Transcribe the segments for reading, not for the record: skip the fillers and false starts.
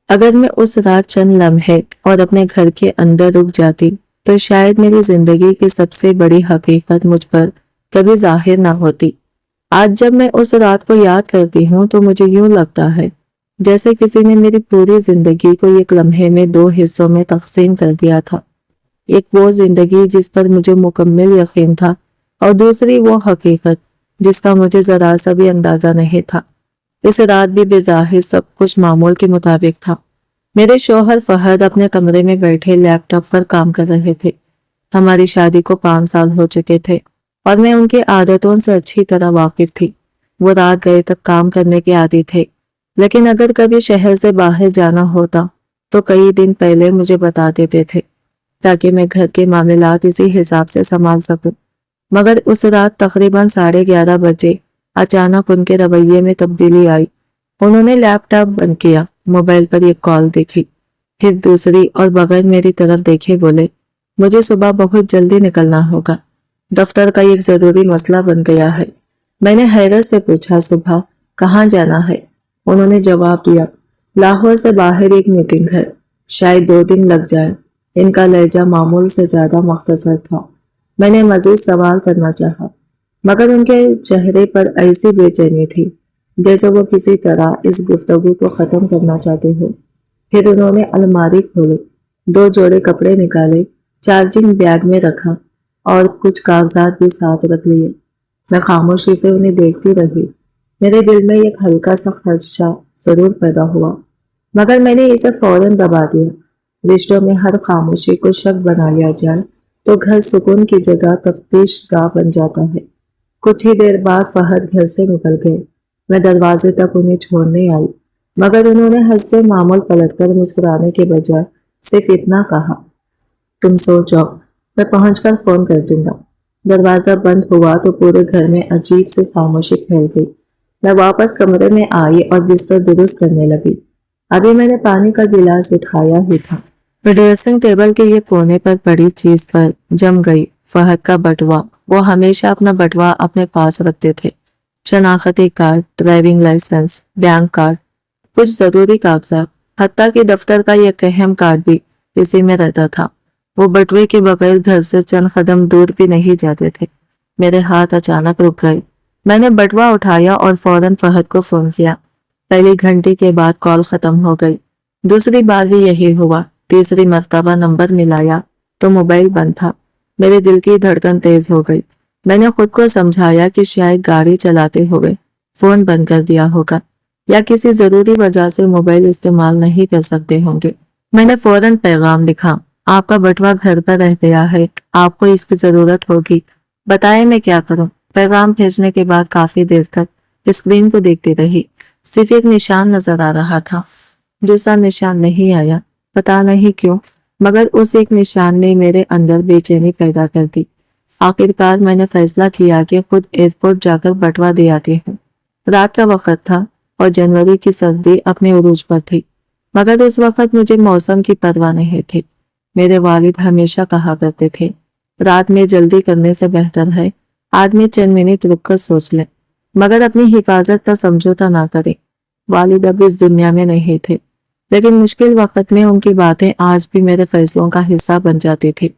اگر میں اس رات چند لمحے اور اپنے گھر کے اندر رک جاتی تو شاید میری زندگی کی سب سے بڑی حقیقت مجھ پر کبھی ظاہر نہ ہوتی۔ آج جب میں اس رات کو یاد کرتی ہوں تو مجھے یوں لگتا ہے جیسے کسی نے میری پوری زندگی کو ایک لمحے میں دو حصوں میں تقسیم کر دیا تھا۔ ایک وہ زندگی جس پر مجھے مکمل یقین تھا، اور دوسری وہ حقیقت جس کا مجھے ذرا سا بھی اندازہ نہیں تھا۔ اس رات بھی بظاہر سب کچھ معمول کے مطابق تھا۔ میرے شوہر فہد اپنے کمرے میں بیٹھے لیپ ٹاپ پر کام کر رہے تھے۔ ہماری شادی کو 5 سال ہو چکے تھے اور میں ان کی عادتوں سے اچھی طرح واقف تھی۔ وہ رات گئے تک کام کرنے کے عادی تھے، لیکن اگر کبھی شہر سے باہر جانا ہوتا تو کئی دن پہلے مجھے بتا دیتے تھے تاکہ میں گھر کے معاملات اسی حساب سے سنبھال سکوں۔ مگر اس رات تقریباً 11:30 بجے اچانک ان کے رویے میں تبدیلی آئی۔ انہوں نے لیپ ٹاپ بند کیا، موبائل پر ایک کال دیکھی، پھر دوسری، اور بغیر میری طرف دیکھے بولے، مجھے صبح بہت جلدی نکلنا ہوگا، دفتر کا ایک ضروری مسئلہ بن گیا ہے۔ میں نے حیرت سے پوچھا، صبح کہاں جانا ہے؟ انہوں نے جواب دیا، لاہور سے باہر ایک میٹنگ ہے، شاید 2 دن لگ جائے۔ ان کا لہجہ معمول سے زیادہ مختصر تھا۔ میں نے مزید سوال کرنا چاہا، مگر ان کے چہرے پر ایسی بے چینی تھی جیسے وہ کسی طرح اس گفتگو کو ختم کرنا چاہتے ہو۔ پھر انہوں نے الماری کھولی، 2 جوڑے کپڑے نکالے، چارجنگ بیگ میں رکھا اور کچھ کاغذات بھی ساتھ رکھ لیے۔ میں خاموشی سے انہیں دیکھتی رہی۔ میرے دل میں ایک ہلکا سا خدشہ ضرور پیدا ہوا، مگر میں نے اسے فوراً دبا دیا۔ رشتوں میں ہر خاموشی کو شک بنا لیا جائے تو گھر سکون کی جگہ تفتیش گاہ بن جاتا ہے۔ کچھ ہی دیر بعد فہد گھر سے نکل گئے۔ میں دروازے تک انہیں چھوڑنے آئی، مگر انہوں نے حسب معمول پلٹ کر مسکرانے کے بجائے صرف اتنا کہا، تم سو جاؤ، میں پہنچ کر فون کر دوں گا۔ دروازہ بند ہوا تو پورے گھر میں عجیب سی خاموشی پھیل گئی۔ میں واپس کمرے میں آئی اور بستر درست کرنے لگی۔ ابھی میں نے پانی کا گلاس اٹھایا ہی تھا، ڈریسنگ ٹیبل کے یہ کونے پر پڑی چیز پر جم گئی فہد کا بٹوا۔ وہ ہمیشہ اپنا بٹوا اپنے پاس رکھتے تھے، شناختی card, driving licence, bank card, کچھ ضروری کاغذات، حتیٰ کہ دفتر کا یہ اہم کارڈ بھی اسی میں رہتا تھا۔ وہ بٹوے کے بغیر گھر سے چند قدم دور بھی نہیں جاتے تھے۔ میرے ہاتھ اچانک رک گئے۔ میں نے بٹوا اٹھایا اور فوراً فہد کو فون کیا۔ پہلی گھنٹی کے بعد کال ختم ہو گئی۔ دوسری بار بھی یہی ہوا۔ تیسری مرتبہ نمبر ملایا تو موبائل بند تھا۔ میرے دل کی دھڑکن تیز ہو گئی۔ میں نے خود کو سمجھایا کہ شاید گاڑی چلاتے ہوئے فون بند کر دیا ہوگا یا کسی ضروری وجہ سے موبائل استعمال نہیں کر سکتے ہوں گے۔ میں نے فوراً پیغام لکھا، آپ کا بٹوا گھر پر رہ گیا ہے، آپ کو اس کی ضرورت ہوگی، بتائیں میں کیا کروں۔ پیغام بھیجنے کے بعد کافی دیر تک اسکرین کو دیکھتی رہی۔ صرف ایک نشان نظر آ رہا تھا، دوسرا نشان نہیں آیا۔ پتا نہیں کیوں، مگر اس ایک نشان نے میرے اندر بے چینی پیدا کر دی۔ آخرکار میں نے فیصلہ کیا کہ خود ایئرپورٹ جا کر بٹوا دے آتی ہوں۔ رات کا وقت تھا اور جنوری کی سردی اپنے عروج پر تھی، مگر اس وقت مجھے موسم کی پرواہ نہیں تھی۔ میرے والد ہمیشہ کہا کرتے تھے، رات میں جلدی کرنے سے بہتر ہے آدمی چند منٹ رک کر سوچ لے، مگر اپنی حفاظت کا سمجھوتا نہ کرے۔ والد اب اس دنیا میں نہیں تھے، لیکن مشکل وقت میں ان کی باتیں آج بھی میرے فیصلوں کا حصہ بن جاتی تھی۔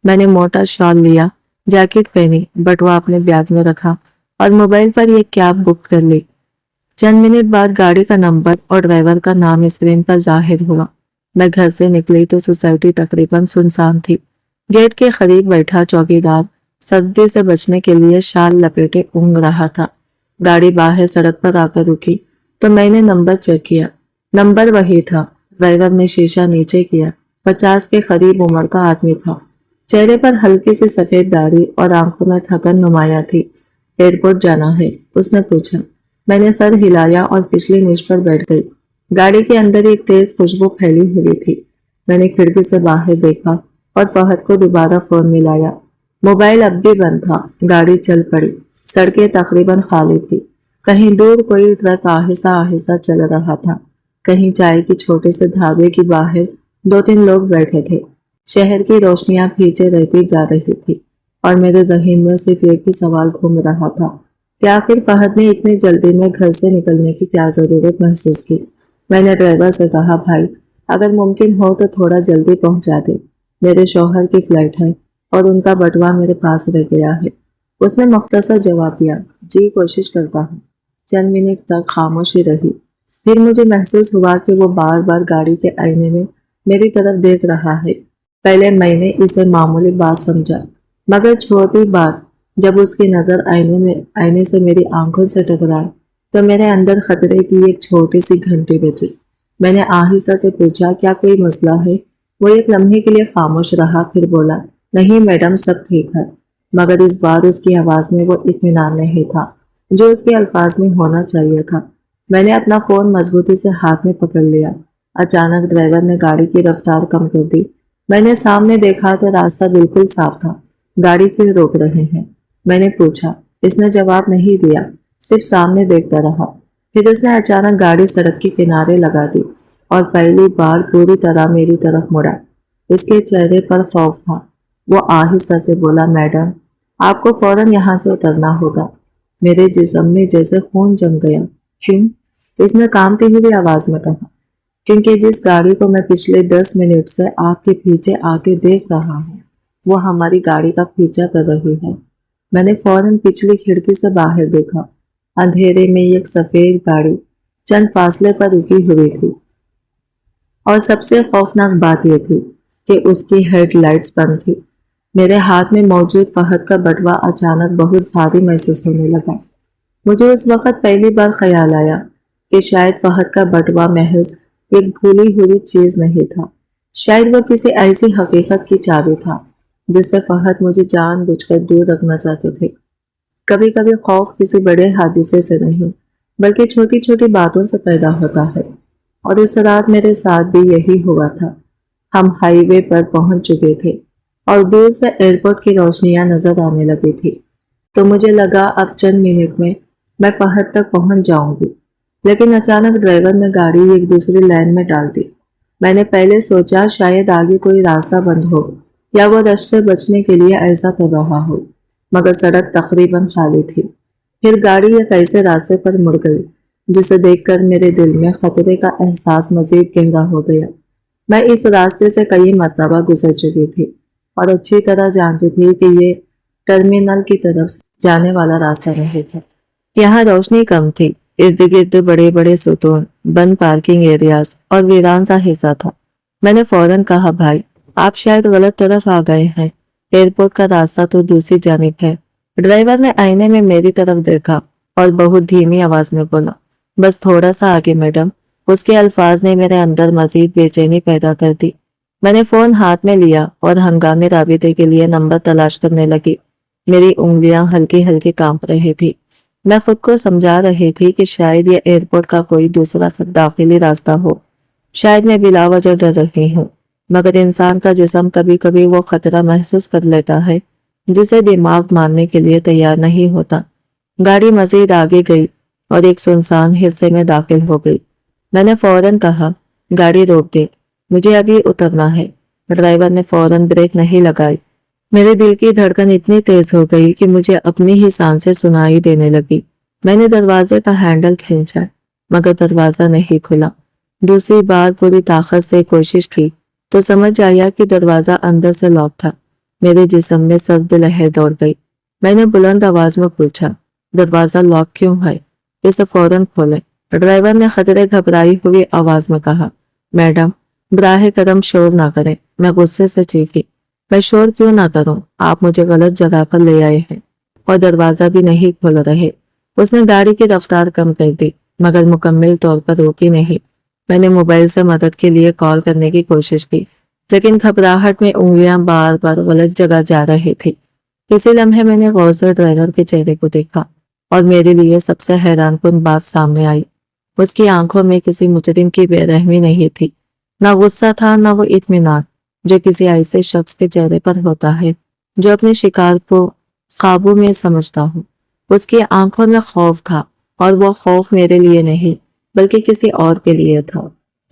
میں نے موٹا شال لیا، جیکٹ پہنی، بٹوا اپنے بیگ میں رکھا اور موبائل پر ایک کیب بک کر لی۔ چند منٹ بعد گاڑی کا نمبر اور ڈرائیور کا نام اسکرین پر ظاہر ہوا۔ میں گھر سے نکلی تو سوسائٹی تقریباً سنسان تھی۔ گیٹ کے قریب بیٹھا چوکیدار سردی سے بچنے کے لیے شال لپیٹے اونگ رہا تھا۔ گاڑی باہر سڑک پر آ کر رکی تو میں نے نمبر چیک کیا۔ نمبر وہی تھا۔ ڈرائیور نے شیشہ نیچے کیا۔ 50 کے قریب عمر کا آدمی تھا، چہرے پر ہلکی سی سفید داڑھی اور آنکھوں میں تھکن نمایاں تھی۔ ایئرپورٹ جانا ہے؟ اس نے پوچھا۔ میں نے سر ہلایا اور پچھلی نیچ پر بیٹھ گئی۔ گاڑی کے اندر ایک تیز خوشبو پھیلی ہوئی تھی۔ میں نے کھڑکی سے باہر دیکھا اور فہد کو دوبارہ فون ملایا۔ موبائل اب بھی بند تھا۔ گاڑی چل پڑی۔ سڑکیں تقریباً خالی تھی۔ کہیں دور کوئی ٹرک آہستہ آہستہ چل رہا تھا، کہیں چائے کی چھوٹے سے ڈھابے کی باہر 2-3 لوگ بیٹھے تھے۔ شہر کی روشنیاں پیچھے رہتی جا رہی تھی اور میرے ذہن میں صرف ایک ہی سوال گھوم رہا تھا کہ آخر فہد نے اتنی جلدی میں گھر سے نکلنے کی کیا ضرورت محسوس کی۔ میں نے ڈرائیور سے کہا بھائی اگر ممکن ہو تو تھوڑا جلدی پہنچا دے، میرے شوہر کی فلائٹ ہے اور ان کا بٹوا میرے پاس رہ گیا ہے۔ اس نے مختصر جواب دیا، جی کوشش کرتا ہوں۔ چند منٹ تک خاموشی رہی، پھر مجھے محسوس ہوا کہ وہ بار بار گاڑی کے آئینے میں میری طرف دیکھ رہا ہے۔ پہلے میں نے اسے معمولی بات سمجھا، مگر چھوٹی بات جب اس کی نظر آئینے سے میری آنکھوں سے ٹکرائے تو میرے اندر خطرے کی ایک چھوٹی سی گھنٹی بجی۔ میں نے آہستہ سے پوچھا، کیا کوئی مسئلہ ہے؟ وہ ایک لمحے کے لیے خاموش رہا، پھر بولا، نہیں میڈم سب ٹھیک ہے۔ مگر اس بار اس کی آواز میں وہ اطمینان نہیں تھا جو اس کے الفاظ میں ہونا چاہیے تھا۔ میں نے اپنا فون مضبوطی سے ہاتھ میں پکڑ لیا۔ اچانک ڈرائیور نے گاڑی کی رفتار کم کر دی۔ میں نے سامنے دیکھا تو راستہ بالکل صاف تھا۔ گاڑی کیوں روک رہے ہیں؟ میں نے پوچھا۔ اس نے جواب نہیں دیا، صرف سامنے دیکھتا رہا۔ پھر اس نے اچانک گاڑی سڑک کے کنارے لگا دی اور پہلی بار پوری طرح میری طرف مڑا۔ اس کے چہرے پر خوف تھا۔ وہ آہستہ سے بولا، میڈم آپ کو فوراً یہاں سے اترنا ہوگا۔ میرے جسم میں جیسے خون جم گیا۔ کیوں؟ اس نے کانپتی ہوئی آواز میں کہا۔ کیونکہ جس گاڑی کو میں پچھلے 10 منٹ سے آپ کے پیچھے آتے دیکھ رہا ہوں وہ ہماری گاڑی کا پیچھا کر رہی ہے۔ میں نے فوراً پچھلی کھڑکی سے باہر دیکھا۔ اندھیرے میں ایک سفید گاڑی چند فاصلے پر رکی ہوئی تھی اور سب سے خوفناک بات یہ تھی کہ اس کی ہیڈ لائٹس بند تھی۔ میرے ہاتھ میں موجود فہد کا بٹوا اچانک بہت بھاری محسوس ہونے لگا۔ مجھے اس وقت پہلی بار خیال آیا کہ شاید فہد کا بٹوا محض ایک بھولی ہوئی چیز نہیں تھا، شاید وہ کسی ایسی حقیقت کی چابی تھا جس سے فہد مجھے جان بوجھ کر دور رکھنا چاہتے تھے۔ کبھی کبھی خوف کسی بڑے حادثے سے نہیں بلکہ چھوٹی چھوٹی باتوں سے پیدا ہوتا ہے، اور اس رات میرے ساتھ بھی یہی ہوا تھا۔ ہم ہائی وے پر پہنچ چکے تھے اور دور سے ایئرپورٹ کی روشنیاں نظر آنے لگی تھی، تو مجھے لگا اب چند منٹ میں فہد تک پہنچ جاؤں گی۔ لیکن اچانک ڈرائیور نے گاڑی ایک دوسری لائن میں ڈال دی۔ میں نے پہلے سوچا شاید آگے کوئی راستہ بند ہو یا وہ رش سے بچنے کے لیے ایسا کر رہا ہو، مگر سڑک تقریباً خالی تھی۔ پھر گاڑی ایک ایسے راستے پر مڑ گئی جسے دیکھ کر میرے دل میں خطرے کا احساس مزید گہرا ہو گیا۔ میں اس راستے سے کئی مرتبہ گزر چکی تھی اور اچھی طرح جانتی تھی کہ یہ ٹرمینل کی طرف جانے والا راستہ نہیں تھا۔ یہاں روشنی کم تھی، ارد گرد بڑے بڑے ستون، بند پارکنگ ایریاز اور ویران سا حصہ تھا۔ میں نے فوراً کہا، بھائی آپ شاید غلط طرف آ گئے ہیں، ایئرپورٹ کا راستہ تو دوسری جانب ہے۔ ڈرائیور نے آئینے میں میری طرف دیکھا اور بہت دھیمی آواز میں بولا، بس تھوڑا سا آگے میڈم۔ اس کے الفاظ نے میرے اندر مزید بے چینی پیدا کر دی۔ میں نے فون ہاتھ میں لیا اور ہنگامی رابطے کے لیے نمبر تلاش کرنے لگی۔ میری انگلیاں ہلکی ہلکی کانپ رہی تھی۔ میں خود کو سمجھا رہی تھی کہ شاید یہ ایئرپورٹ کا کوئی دوسرا داخلی راستہ ہو، شاید میں بلا وجہ ڈر رہی ہوں، مگر انسان کا جسم کبھی کبھی وہ خطرہ محسوس کر لیتا ہے جسے دماغ ماننے کے لیے تیار نہیں ہوتا۔ گاڑی مزید آگے گئی اور ایک سنسان حصے میں داخل ہو گئی۔ میں نے فوراً کہا، گاڑی روک دے، مجھے ابھی اترنا ہے۔ ڈرائیور نے فوراً بریک نہیں لگائی۔ میرے دل کی دھڑکن اتنی تیز ہو گئی کہ مجھے اپنی ہی سانسیں سنائی دینے لگی۔ میں نے دروازے کا ہینڈل کھینچا مگر دروازہ نہیں کھلا۔ دوسری بار پوری طاقت سے کوشش کی تو سمجھ آیا کہ دروازہ اندر سے لاک تھا۔ میرے جسم میں سرد لہر دوڑ گئی۔ میں نے بلند آواز میں پوچھا، دروازہ لاک کیوں ہے؟ اسے فوراً کھولے۔ ڈرائیور نے خطرے گھبرائی ہوئی آواز میں کہا، میڈم براہ کرم شور نہ کریں۔ میں غصے سے چیخی، میں شور کیوں نہ کروں؟ آپ مجھے غلط جگہ پر لے آئے ہیں اور دروازہ بھی نہیں کھول رہے۔ اس نے گاڑی کی رفتار کم کر دی مگر مکمل طور پر روکی نہیں۔ میں نے موبائل سے مدد کے لیے کال کرنے کی کوشش کی لیکن گھبراہٹ میں انگلیاں بار بار غلط جگہ جا رہی تھی۔ اسی لمحے میں نے غور سے ڈرائیور کے چہرے کو دیکھا اور میرے لیے سب سے حیران کن بات سامنے آئی۔ اس کی آنکھوں میں کسی مجرم کی بے رحمی نہیں تھی، نہ غصہ تھا نہ وہ اطمینان جو کسی ایسے شخص کے چہرے پر ہوتا ہے جو اپنے شکار کو قابو میں سمجھتا ہو۔ اس کی آنکھوں میں خوف تھا اور وہ خوف میرے لیے نہیں بلکہ کسی اور کے لیے تھا۔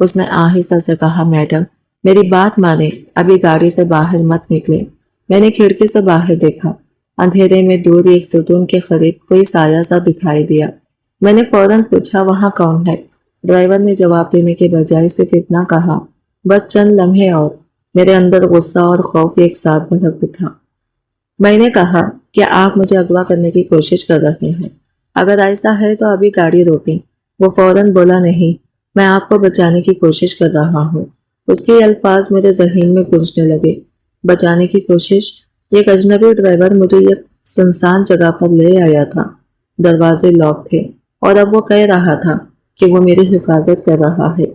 اس نے آہستہ سے کہا، میڈم میری بات مانیں، ابھی گاڑی سے باہر مت نکلے۔ میں نے کھڑکی سے باہر دیکھا۔ اندھیرے میں دور ایک ستون کے قریب کوئی سایہ سا دکھائی دیا۔ میں نے فوراً پوچھا، وہاں کون ہے؟ ड्राइवर ने जवाब देने के बजाय सिर्फ इतना कहा, बस चंद लम्हे और। मेरे अंदर गुस्सा और खौफ एक साथ भड़क उठा। मैंने कहा कि आप मुझे अगवा करने की कोशिश कर रहे हैं। अगर ऐसा है तो अभी गाड़ी रोकें। वो फौरन बोला, नहीं, मैं आपको बचाने की कोशिश कर रहा हूँ। उसके अल्फाज मेरे जहन में गूंजने लगे। बचाने की कोशिश? एक अजनबी ड्राइवर मुझे एक सुनसान जगह पर ले आया था। दरवाजे लॉक थे और अब वो कह रहा था कि वो मेरी हिफाजत कर रहा है।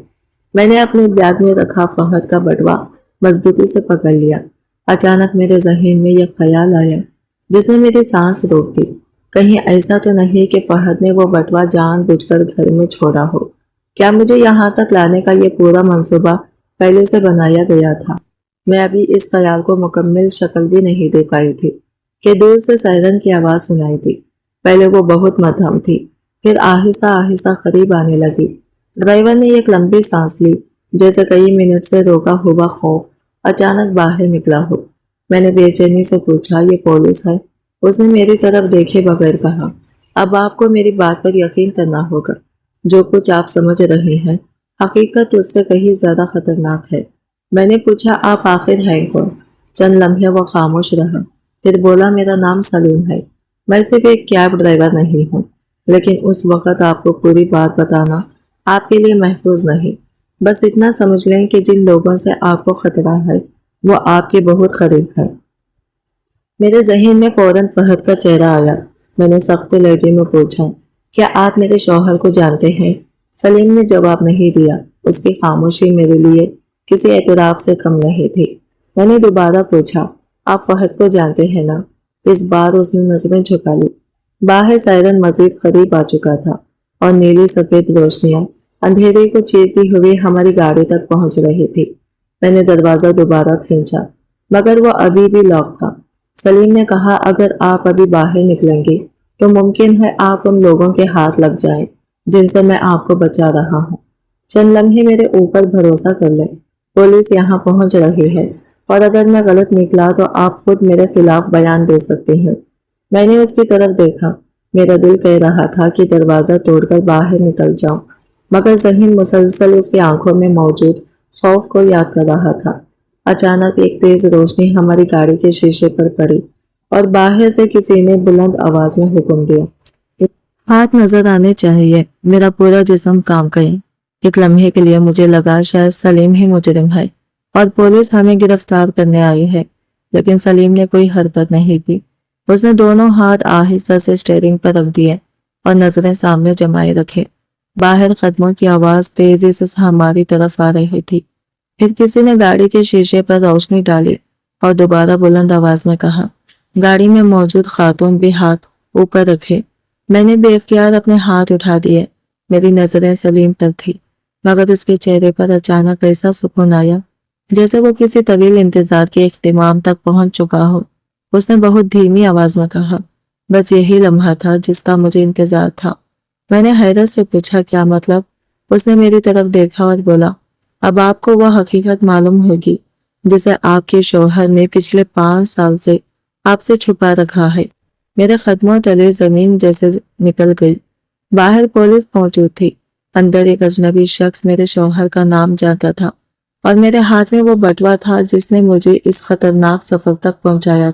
मैंने अपने बैग में रखा फहद का बटवा मजबूती से पकड़ लिया। अचानक मेरे जहन में यह ख्याल आया जिसने मेरी सांस रोक दी। कहीं ऐसा तो नहीं कि फहद ने वो बटवा जानबूझकर घर में छोड़ा हो? क्या मुझे यहाँ तक लाने का ये पूरा मंसूबा पहले से बनाया गया था? मैं अभी इस ख्याल को मुकम्मल शक्ल भी नहीं दे पाई थी कि दूर से सायरन की आवाज़ सुनाई दी। पहले वो बहुत मध्यम थी, फिर आहिस्ता आहिस्ता करीब आने लगी। ड्राइवर ने एक लंबी सांस ली, जैसे कई मिनट से रोका हुआ खौफ अचानक बाहर निकला हो। मैंने बेचैनी से पूछा, ये पुलिस है? उसने मेरी तरफ देखे बगैर कहा, अब आपको मेरी बात पर यकीन करना होगा। जो कुछ आप समझ रहे हैं हकीकत उससे कहीं ज्यादा खतरनाक है। मैंने पूछा, आप आखिर हैं कौन? चंद लम्हे वो खामोश रहा, फिर बोला, मेरा नाम सलीम है। मैं सिर्फ एक कैब ड्राइवर नहीं हूँ, लेकिन उस वक्त आपको पूरी बात बताना आपके लिए महफूज नहीं। बस इतना समझ लें कि जिन लोगों से आपको खतरा है वो आपके बहुत करीब है। मेरे जहन में फौरन फहद का चेहरा आया। मैंने सख्त लहजे में पूछा, क्या आप मेरे शौहर को जानते हैं? सलीम ने जवाब नहीं दिया। उसकी खामोशी मेरे लिए किसी एतराफ से कम नहीं थी। मैंने दोबारा पूछा, आप फहद को जानते हैं ना? इस बार उसने नजरें झुका ली। बाहर सायरन मजीद करीब आ चुका था और नीली सफेद रोशनियां अंधेरे को चीरती हुई हमारी गाड़ी तक पहुंच रही थी। मैंने दरवाजा दोबारा खींचा, मगर वो अभी भी लॉक था। सलीम ने कहा, अगर आप अभी बाहर निकलेंगे तो मुमकिन है आप उन लोगों के हाथ लग जाएं जिनसे मैं आपको बचा रहा हूँ। चंद लम्हे मेरे ऊपर भरोसा कर लें, पुलिस यहाँ पहुंच रही है और अगर मैं गलत निकला तो आप खुद मेरे खिलाफ बयान दे सकते हैं। मैंने उसकी तरफ देखा। मेरा दिल कह रहा था कि दरवाजा तोड़कर बाहर निकल जाऊं, मगर जहीन मुसलसल उसकी आंखों में मौजूद खौफ को याद कर रहा था। अचानक एक तेज रोशनी हमारी गाड़ी के शीशे पर पड़ी और बाहर से किसी ने बुलंद आवाज में हुक्म दिया, हाथ नजर आने चाहिए। मेरा पूरा जिस्म काम करे। एक लम्हे के लिए मुझे लगा शायद सलीम ही मुजरिम है और पुलिस हमें गिरफ्तार करने आई है, लेकिन सलीम ने कोई हरकत नहीं की। उसने दोनों हाथ आहिस्ता से स्टीयरिंग पर रख दिए और नजरें सामने जमाए रखे। बाहर कदमों की आवाज तेजी से हमारी तरफ आ रही थी। फिर किसी ने गाड़ी के शीशे पर रोशनी डाली और दोबारा बुलंद आवाज में कहा, गाड़ी में मौजूद खातून भी हाथ ऊपर रखे। मैंने बेख्तियार अपने हाथ उठा दिए। मेरी नजरें सलीम पर थी, मगर उसके चेहरे पर अचानक ऐसा सुकून आया जैसे वो किसी तवील इंतजार के इख्तिमाम तक पहुंच चुका हो। उसने बहुत धीमी आवाज में कहा, बस यही लम्हा था जिसका मुझे इंतजार था। मैंने हैरत से पूछा, क्या मतलब? उसने मेरी तरफ देखा और बोला, अब आपको वह हकीकत मालूम होगी जिसे आपके शौहर ने पिछले 5 साल से आपसे छुपा रखा है। मेरे कदमों तले जमीन जैसे निकल गई। बाहर पुलिस मौजूद थी। अंदर एक अजनबी शख्स मेरे शौहर का नाम जानता था और मेरे हाथ में वो बटवा था जिसने मुझे इस खतरनाक सफर तक पहुंचाया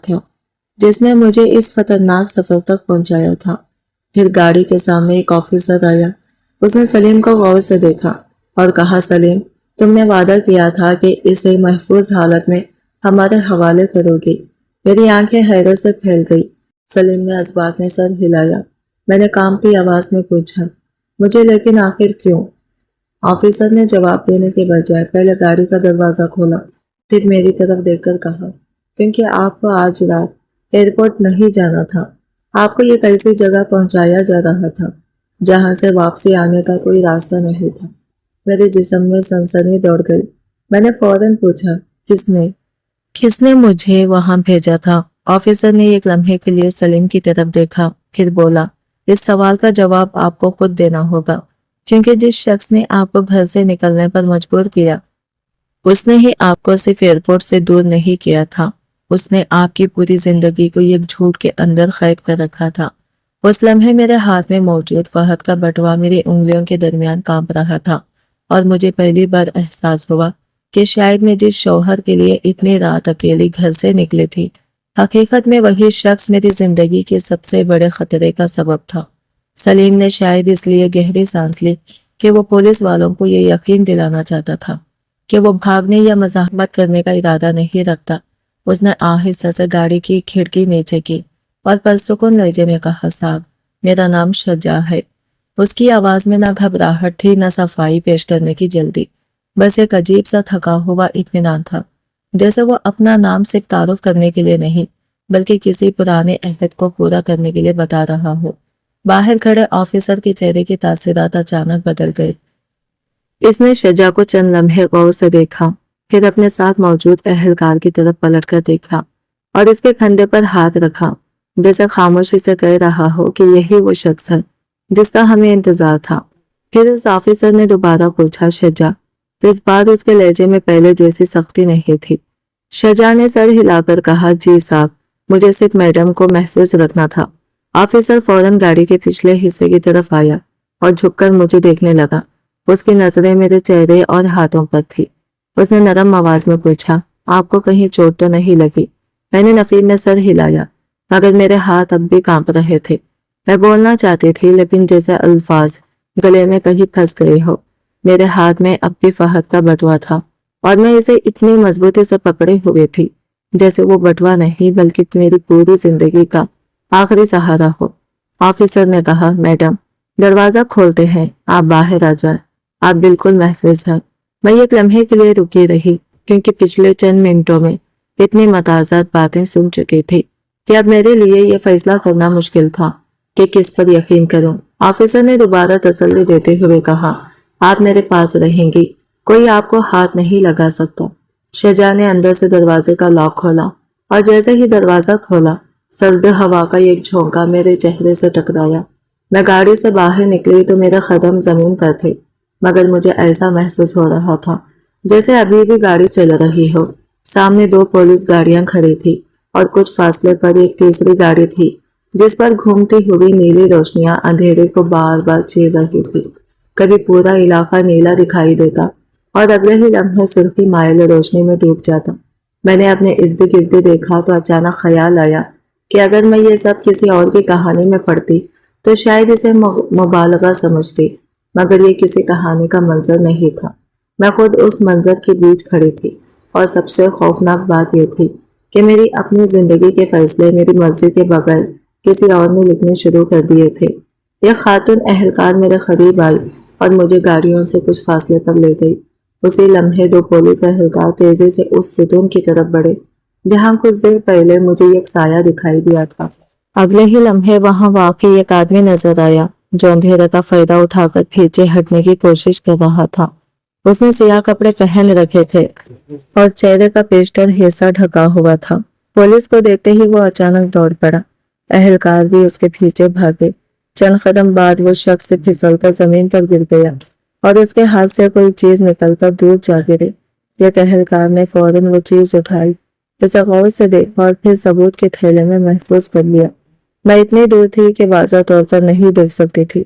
था। फिर गाड़ी के सामने एक ऑफिसर आया। उसने सलीम को गौर से देखा और कहा, सलीम, तुमने वादा किया था कि इसे महफूज हालत में हमारे हवाले करोगे। मेरी आंखें हैरत से फैल गई। सलीम ने जज्बात में सर हिलाया। मैंने कांपती आवाज में पूछा, मुझे लेकिन आखिर क्यों? ऑफिसर ने जवाब देने के बजाय पहले गाड़ी का दरवाजा खोला, फिर मेरी तरफ देखकर कहा, क्योंकि आपको आज रात एयरपोर्ट नहीं जाना था। आपको एक ऐसी जगह पहुंचाया जा रहा था जहां से वापसी आने का कोई रास्ता नहीं था। मेरे जिस्म में सनसनी दौड़ गई। मैंने फौरन पूछा, किसने मुझे वहां भेजा था? ऑफिसर ने एक लम्हे के लिए सलीम की तरफ देखा, फिर बोला, इस सवाल का जवाब आपको खुद देना होगा, क्योंकि जिस शख्स ने आपको घर से निकलने पर मजबूर किया उसने ही आपको सिर्फ एयरपोर्ट से दूर नहीं किया था, उसने आपकी पूरी जिंदगी को एक झूठ के अंदर कैद कर रखा था। उस लम्हे मेरे हाथ में मौजूद फहद का बटुआ मेरी उंगलियों के दरमियान कांप रहा था और मुझे पहली बार एहसास हुआ कि शायद मैं जिस शौहर के लिए इतनी रात अकेली घर से निकली थी, हकीकत में वही शख्स मेरी जिंदगी के सबसे बड़े खतरे का सबब था। सलीम ने शायद इसलिए गहरी सांस ली कि वो पुलिस वालों को ये यकीन दिलाना चाहता था कि वो भागने या मज़ाहमत करने का इरादा नहीं रखता। उसने आहिस्ता से गाड़ी की खिड़की नीचे की और पुरसुकून लहजे में कहा, साहब, मेरा नाम शज्जा है। उसकी आवाज में ना घबराहट थी, ना सफाई पेश करने की जल्दी, बस एक अजीब सा थका हुआ इत्मीनान था, जैसे वो अपना नाम सिर्फ तारुफ करने के लिए नहीं बल्कि किसी पुराने अहद को पूरा करने के लिए बता रहा हो। बाहर खड़े ऑफिसर के चेहरे की तासीरात अचानक बदल गए। इसने शज्जा को चंद लम्हे गौर से देखा, फिर अपने साथ मौजूद अहलकार की तरफ पलट कर देखा और इसके कंधे पर हाथ रखा, जैसे खामोशी से कह रहा हो कि यही वो शख्स है जिसका हमें इंतजार था। फिर उस ऑफिसर ने दोबारा पूछा, शज्जा? इस बार उसके लहजे में पहले जैसी सख्ती नहीं थी। शज्जा ने सर हिलाकर कहा, जी साहब, मुझे सिर्फ मैडम को महफूज रखना था। ऑफिसर फौरन गाड़ी के पिछले हिस्से की तरफ आया और झुककर मुझे देखने लगा। उसकी नजरें मेरे चेहरे और हाथों पर थी। उसने नरम आवाज में पूछा, आपको कहीं चोट तो नहीं लगी? मैंने नफीर में सर हिलाया, मगर मेरे हाथ अब भी कांप रहे थे। मैं बोलना चाहती थी, लेकिन जैसे अल्फाज गले में कहीं फंस गए हो। मेरे हाथ में अब भी फहद का बटुआ था और मैं इसे इतनी मजबूती से पकड़े हुए थी जैसे वो बटुआ नहीं बल्कि मेरी पूरी जिंदगी का आखिरी सहारा हो। ऑफिसर ने कहा, मैडम, दरवाजा खोलते हैं, आप बाहर आ जाएं। आप बिल्कुल महफूज हैं। मैं एक लम्हे के लिए रुकी रही क्योंकि पिछले चंद मिनटों में इतनी मताजात बातें सुन चुकी थी कि अब मेरे लिए यह फैसला करना मुश्किल था कि किस पर यकीन करूं। ऑफिसर ने दोबारा तसल्ली देते हुए कहा, आप मेरे पास रहेंगी, कोई आपको हाथ नहीं लगा सकता। शज्जा ने अंदर से दरवाजे का लॉक खोला और जैसे ही दरवाजा खोला, सर्द हवा का एक झोंका मेरे चेहरे से टकराया। मैं गाड़ी से बाहर निकली तो मेरे कदम जमीन पर थे, मगर मुझे ऐसा महसूस हो रहा था जैसे अभी भी गाड़ी चल रही हो। सामने 2 पुलिस गाड़ियां खड़ी थी और कुछ फासले पर एक तीसरी गाड़ी थी जिस पर घूमती हुई नीली रोशनियां अंधेरे को बार बार चीर रही थी। कभी पूरा इलाका नीला दिखाई देता और अगले ही लम्हे सुर्खी मायल रोशनी में डूब जाता। मैंने अपने इर्द गिर्द देखा तो अचानक ख्याल आया कि अगर मैं ये सब किसी और की कहानी में पढ़ती तो शायद इसे मुबालगा समझती, मगर ये किसी कहानी का मंजर नहीं था। मैं खुद उस मंजर के बीच खड़ी थी और सबसे खौफनाक बात यह थी कि मेरी अपनी जिंदगी के फैसले मेरी मर्जी के बगैर किसी और ने लिखने शुरू कर दिए थे। यह खातून अहलकार मेरे करीब आई और मुझे गाड़ियों से कुछ फासले पर ले गई। उसी लम्हे 2 पुलिस अहलकार तेजी से उस सुतून की तरफ बढ़े जहां कुछ देर पहले मुझे एक साया दिखाई दिया था। अगले ही लम्हे वहां वाकई एक आदमी नजर आया जो अंधेरे का फायदा उठाकर पीछे हटने की कोशिश कर रहा था। उसने सियाह कपड़े पहन रखे थे और चेहरे का पेशतर हिस्सा ढका हुआ था। पुलिस को देखते ही वो अचानक दौड़ पड़ा। अहलकार भी उसके पीछे भागे। चंद कदम बाद वो शख्स फिसलकर जमीन पर गिर गया और उसके हाथ से कोई चीज निकलकर दूर जा गिरी। एक अहलकार ने फौरन वो चीज उठाई, उसे गौर से देखा और फिर सबूत के थैले में महफूज कर लिया। मैं इतनी दूर थी कि वाज़ा तौर पर नहीं देख सकती थी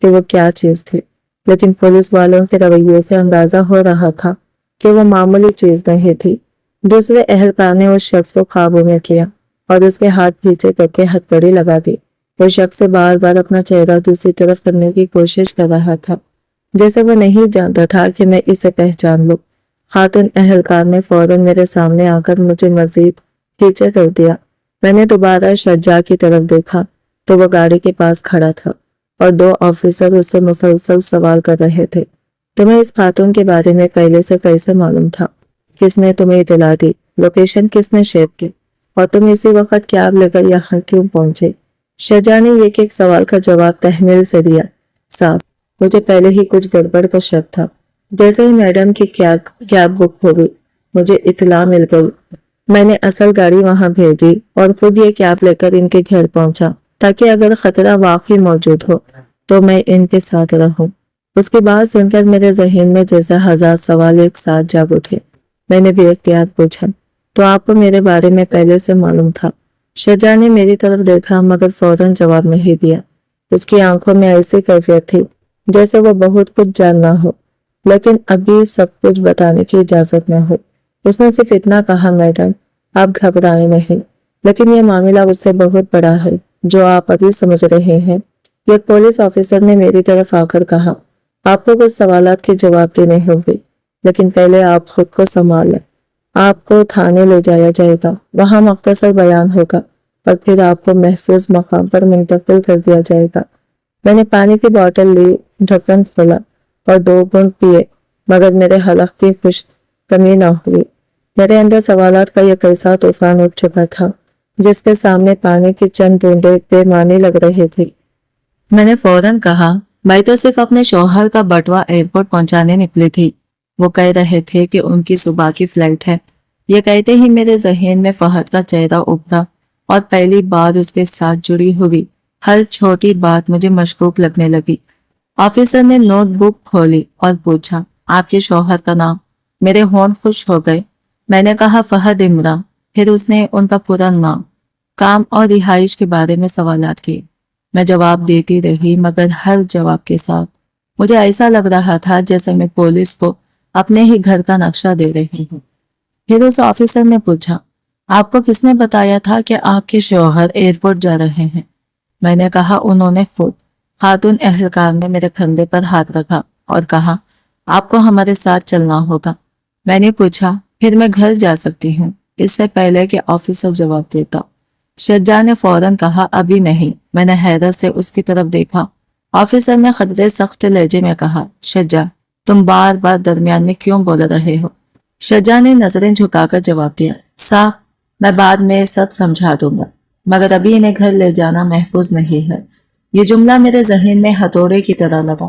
कि वो क्या चीज थी, लेकिन पुलिस वालों के रवैये से अंदाजा हो रहा था कि वो मामूली चीज नहीं थी। दूसरे अहलकार ने उस शख्स को काबू में किया और उसके हाथ पीछे करके हथकड़ी लगा दी। वो शख्स बार बार अपना चेहरा दूसरी तरफ करने की कोशिश कर रहा था, जैसे वो नहीं जानता था कि मैं इसे पहचान लूं। खातून अहलकार ने फौरन मेरे सामने आकर मुझे मजीद पीछे कर दिया। मैंने दोबारा शज्जा की तरफ देखा तो वो गाड़ी के पास खड़ा था और 2 ऑफिसर उससे मुसलसल सवाल कर रहे थे। तुम्हें इस खातून के बारे में पहले से कैसे मालूम था? किसने तुम्हें इतला दी? लोकेशन किसने शेयर की? और तुम इसी वक्त कैब लेकर यहाँ क्यों पहुंचे? शज्जा ने एक सवाल का जवाब तहमील से दिया। साहब, मुझे पहले ही कुछ गड़बड़ का शक था। जैसे ही मैडम की कैब बुक हो गई, मुझे इतला मिल गई। मैंने असल गाड़ी वहां भेजी और खुद ये कैब लेकर इनके घर पहुंचा ताकि अगर खतरा वाकई मौजूद हो तो मैं इनके साथ रहूं। उसकी बात सुनकर मेरे जहन में जैसे 1000 सवाल एक साथ जाग उठे। मैंने भी एहतियात पूछा, तो आपको मेरे बारे में पहले से मालूम था? शज्जा ने मेरी तरफ देखा मगर फौरन जवाब नहीं दिया। اس کی آنکھوں میں ایسی کیفیت تھی جیسے وہ بہت کچھ جاننا ہو لیکن ابھی سب کچھ بتانے کی اجازت نہ ہو۔ اس نے صرف اتنا کہا، میڈم آپ گھبرائیں نہیں، لیکن یہ معاملہ اس سے بہت بڑا ہے جو آپ ابھی سمجھ رہے ہیں۔ ایک پولیس آفیسر نے میری طرف آ کر کہا، آپ کو کچھ سوالات کے جواب دینے ہوں گے لیکن پہلے آپ خود کو سنبھال لیں۔ آپ کو تھانے لے جایا جائے گا، وہاں مختصر بیان ہوگا اور پھر آپ کو محفوظ مقام پر منتقل کر دیا جائے گا۔ میں نے پانی کی بوتل لی، ڈھکن کھولا اور 2 گھونٹ پیے مگر میرے حلق کی خوش کمی نہ ہوئی۔ میرے اندر سوالات کا ایک ایسا طوفان اٹھ چکا تھا جس کے سامنے پانی کی چند بوندیں بے معنی لگ رہی تھی۔ میں نے فوراً کہا، میں تو صرف اپنے شوہر کا بٹوا ایئرپورٹ پہنچانے نکلی تھی۔ وہ کہہ رہے تھے کہ ان کی صبح کی فلائٹ ہے۔ یہ کہتے ہی میرے ذہن میں فہد کا چہرہ ابھرا اور پہلی بار اس کے ساتھ جڑی ہوئی ہر چھوٹی بات مجھے مشکوک لگنے لگی۔ آفیسر نے نوٹ بک کھولی اور پوچھا، آپ کے شوہر کا نام؟ میرے ہونٹ خوش ہو گئے۔ میں نے کہا، فہد عمران۔ پھر اس نے ان کا پورا نام، کام اور رہائش کے بارے میں سوالات کیے۔ میں جواب دیتی رہی مگر ہر جواب کے ساتھ مجھے ایسا لگ رہا تھا جیسے میں پولیس کو اپنے ہی گھر کا نقشہ دے رہی ہوں۔ پھر اس آفیسر نے پوچھا، آپ کو کس نے بتایا تھا کہ آپ کے شوہر ایئرپورٹ جا رہے ہیں؟ میں نے کہا، انہوں نے خود۔ خاتون اہلکار نے میرے کندھے پر ہاتھ رکھا اور کہا، آپ کو ہمارے ساتھ چلنا ہوگا۔ میں نے پوچھا، پھر میں گھر جا سکتی ہوں؟ اس سے پہلے کہ آفیسر جواب دیتا، شجاع نے فوراً کہا، ابھی نہیں۔ میں نے حیرت سے اس کی طرف دیکھا۔ آفیسر نے خطرے سخت لہجے میں کہا، شجاع تم بار بار درمیان میں کیوں بول رہے ہو؟ شجاع نے نظریں جھکا کر جواب دیا، صاحب میں بعد میں سب سمجھا دوں گا مگر ابھی انہیں گھر لے جانا محفوظ نہیں ہے۔ یہ جملہ میرے ذہن میں ہتھوڑے کی طرح لگا۔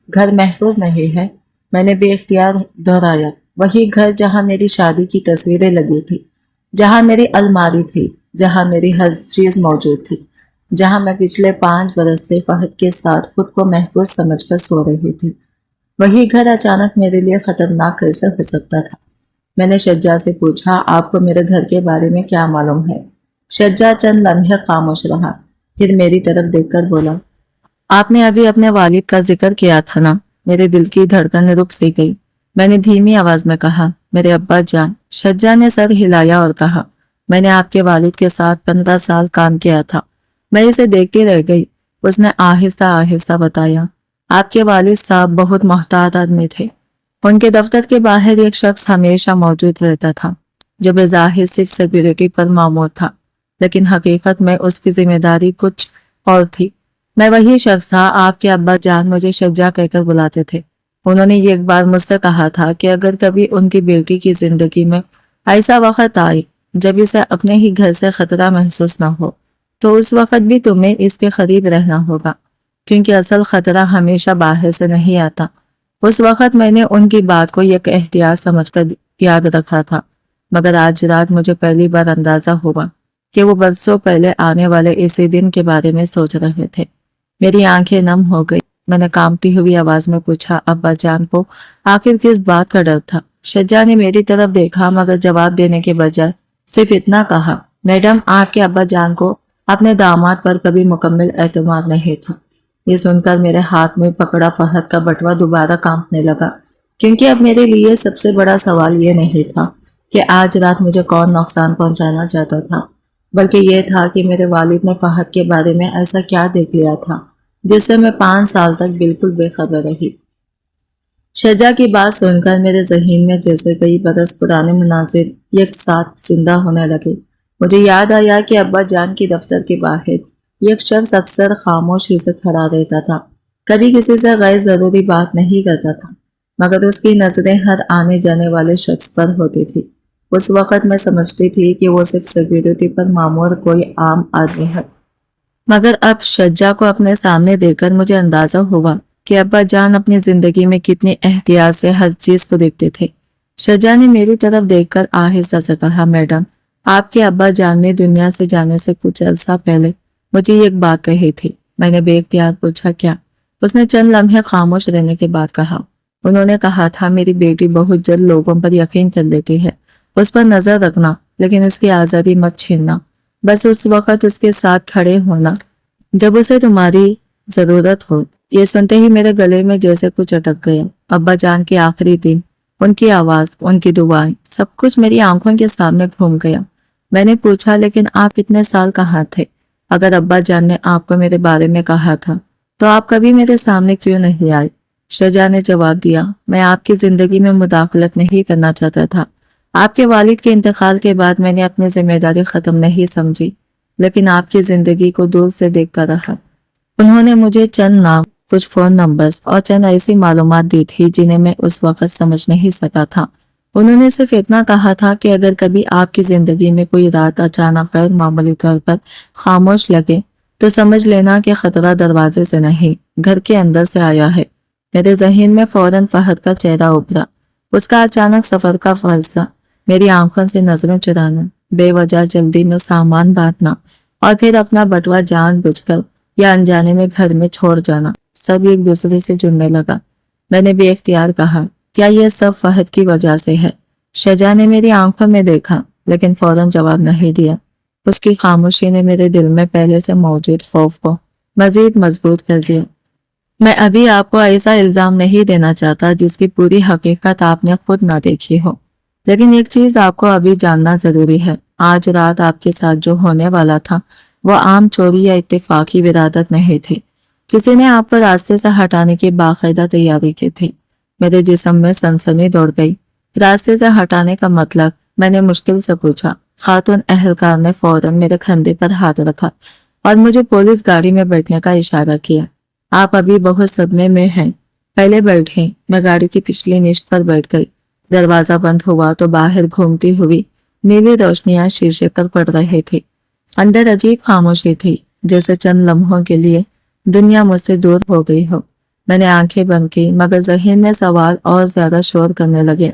گھر محفوظ نہیں ہے؟ میں نے بے اختیار دہرایا۔ وہی گھر جہاں میری شادی کی تصویریں لگی تھی، جہاں میری الماری تھی، جہاں میری ہر چیز موجود تھی، جہاں میں پچھلے 5 برس سے فہد کے ساتھ خود کو محفوظ سمجھ کر سو رہی تھی۔ وہی گھر اچانک میرے لیے خطرناک کیسے ہو سکتا تھا؟ میں نے شجاع سے پوچھا، آپ کو میرے گھر کے بارے میں کیا معلوم ہے؟ شجاع چند لمحے خاموش رہا، پھر میری طرف دیکھ کر بولا، آپ نے ابھی اپنے والد کا ذکر کیا تھا نا؟ میرے دل کی دھڑکن رک سی گئی۔ میں نے دھیمی آواز میں کہا، میرے ابا جان۔ شجاع نے سر ہلایا اور کہا، میں نے آپ کے والد کے ساتھ 15 سال کام کیا تھا۔ میں اسے دیکھتی رہ گئی۔ اس نے آہستہ آہستہ بتایا، آپ کے والد صاحب بہت محتاط آدمی تھے۔ ان کے دفتر کے باہر ایک شخص ہمیشہ موجود رہتا تھا جو بظاہر صرف سیکیورٹی پر مامور تھا لیکن حقیقت میں اس کی ذمہ داری کچھ اور تھی۔ میں وہی شخص تھا۔ آپ کے ابا جان مجھے شجاع کہہ کر بلاتے تھے۔ انہوں نے ایک بار مجھ سے کہا تھا کہ اگر کبھی ان کی بیٹی کی زندگی میں ایسا وقت آئے جب اسے اپنے ہی گھر سے خطرہ محسوس نہ ہو تو اس وقت بھی تمہیں اس کے قریب رہنا ہوگا، کیونکہ اصل خطرہ ہمیشہ باہر سے نہیں آتا۔ اس وقت میں نے ان کی بات کو ایک احتیاط سمجھ کر یاد رکھا تھا مگر آج رات مجھے پہلی بار اندازہ ہوا کہ وہ برسوں پہلے آنے والے اسی دن کے بارے میں سوچ رہے تھے۔ میری آنکھیں نم ہو گئی۔ میں نے کانپتی ہوئی آواز میں پوچھا، ابا جان کو آخر کس بات کا ڈر تھا؟ شجاع نے میری طرف دیکھا مگر جواب دینے کے بجائے صرف اتنا کہا، میڈم آپ کے ابا جان کو اپنے داماد پر کبھی مکمل اعتماد نہیں تھا۔ یہ سن کر میرے ہاتھ میں پکڑا فہد کا بٹوا دوبارہ کانپنے لگا، کیونکہ اب میرے لیے سب سے بڑا سوال یہ نہیں تھا کہ آج رات مجھے کون نقصان پہنچانا چاہتا تھا، بلکہ یہ تھا کہ میرے والد نے فہد کے بارے میں ایسا کیا دیکھ لیا تھا جس سے میں 5 سال تک بالکل بے خبر رہی۔ شجاع کی بات سن کر میرے ذہن میں جیسے کئی برس پرانے مناظر ایک ساتھ زندہ ہونے لگے۔ مجھے یاد آیا کہ ابا جان کی دفتر کے باہر ایک شخص اکثر خاموشی سے کھڑا رہتا تھا، کبھی کسی سے غیر ضروری بات نہیں کرتا تھا مگر اس کی نظریں ہر آنے جانے والے شخص پر ہوتی تھی۔ اس وقت میں سمجھتی تھی کہ وہ صرف سیکیورٹی پر مامور کوئی عام آدمی ہے، مگر اب شجاع کو اپنے سامنے دیکھ کر مجھے اندازہ ہوا کہ ابا جان اپنی زندگی میں کتنی احتیاط سے ہر چیز کو دیکھتے تھے۔ شجاع نے میری طرف دیکھ کر آہستہ سے کہا، میڈم آپ کے ابا جان نے دنیا سے جانے سے کچھ عرصہ پہلے مجھے ایک بات کہی تھی۔ میں نے بے اختیار پوچھا، کیا؟ اس نے چند لمحے خاموش رہنے کے بعد کہا، انہوں نے کہا تھا میری بیٹی بہت جلد لوگوں پر یقین کر لیتی ہے، اس پر نظر رکھنا لیکن اس کی آزادی مت چھیننا، بس اس وقت اس کے ساتھ کھڑے ہونا جب اسے تمہاری जरूरत हो। ये सुनते ही मेरे गले में जैसे कुछ अटक गया। अब्बा जान के आखिरी दिन, उनकी आवाज, उनकी दुआएं, सब कुछ मेरी आंखों के सामने घूम गया। मैंने पूछा, लेकिन आप इतने साल कहाँ थे? अगर अब्बा जान ने आपको मेरे बारे में कहा था तो आप कभी मेरे सामने क्यों नहीं आए? शजा ने जवाब दिया, मैं आपकी जिंदगी में मुदाखलत नहीं करना चाहता था। आपके वालिद के इंतकाल के बाद मैंने अपनी जिम्मेदारी खत्म नहीं समझी, लेकिन आपकी जिंदगी को दूर से देखता रहा। उन्होंने मुझे चंद नाम, कुछ फोन नंबर्स और चंद ऐसी मालूमात दी थी जिन्हें मैं उस वक्त समझ नहीं सका था। उन्होंने सिर्फ इतना कहा था कि अगर कभी आपकी जिंदगी में कोई रात अचानक गैर मामूली तौर पर खामोश लगे तो समझ लेना कि खतरा दरवाजे से नहीं, घर के अंदर से आया है। मेरे जहन में फौरन फहद का चेहरा उभरा। उसका अचानक सफर का फैसला, मेरी आंखों से नजरें चुराना, बेवजह जल्दी में सामान बांटना और फिर अपना बटुआ जानबूझकर या अनजाने में घर में छोड़ जाना, सब एक दूसरे से जुड़ने लगा। मैंने बेख्तियार कहा, क्या यह सब फहद की वजह से है? शजा ने मेरी आंखों में देखा, लेकिन फौरन जवाब नहीं दिया। उसकी खामोशी ने मेरे दिल में पहले से मौजूद खौफ को मजीद मजबूत कर दिया। मैं अभी आपको ऐसा इल्जाम नहीं देना चाहता जिसकी पूरी हकीकत आपने खुद ना देखी हो, लेकिन एक चीज आपको अभी जानना जरूरी है। आज रात आपके साथ जो होने वाला था वो आम चोरी या इत्तेफाकी विरादत नहीं थी। किसी ने आपको रास्ते से हटाने की बाकायदा तैयारी की थी। मेरे जिस्म में सनसनी दौड़ गई। रास्ते से हटाने का मतलब? मैंने मुश्किल से पूछा। खातून अहलकार ने फौरन मेरे कंधे पर हाथ रखा और मुझे पुलिस गाड़ी में बैठने का इशारा किया। आप अभी बहुत सदमे में हैं, पहले बैठें। मैं गाड़ी की पिछली निश्त पर बैठ गई। दरवाजा बंद हुआ तो बाहर घूमती हुई नीली रोशनियां शीशे पर पड़ रही थी। अंदर अजीब खामोशी थी, जैसे चंद लम्हों के लिए दुनिया मुझसे दूर हो गई हो। मैंने आंखें बंद की, मगर जहन में सवाल और ज्यादा शोर करने लगे।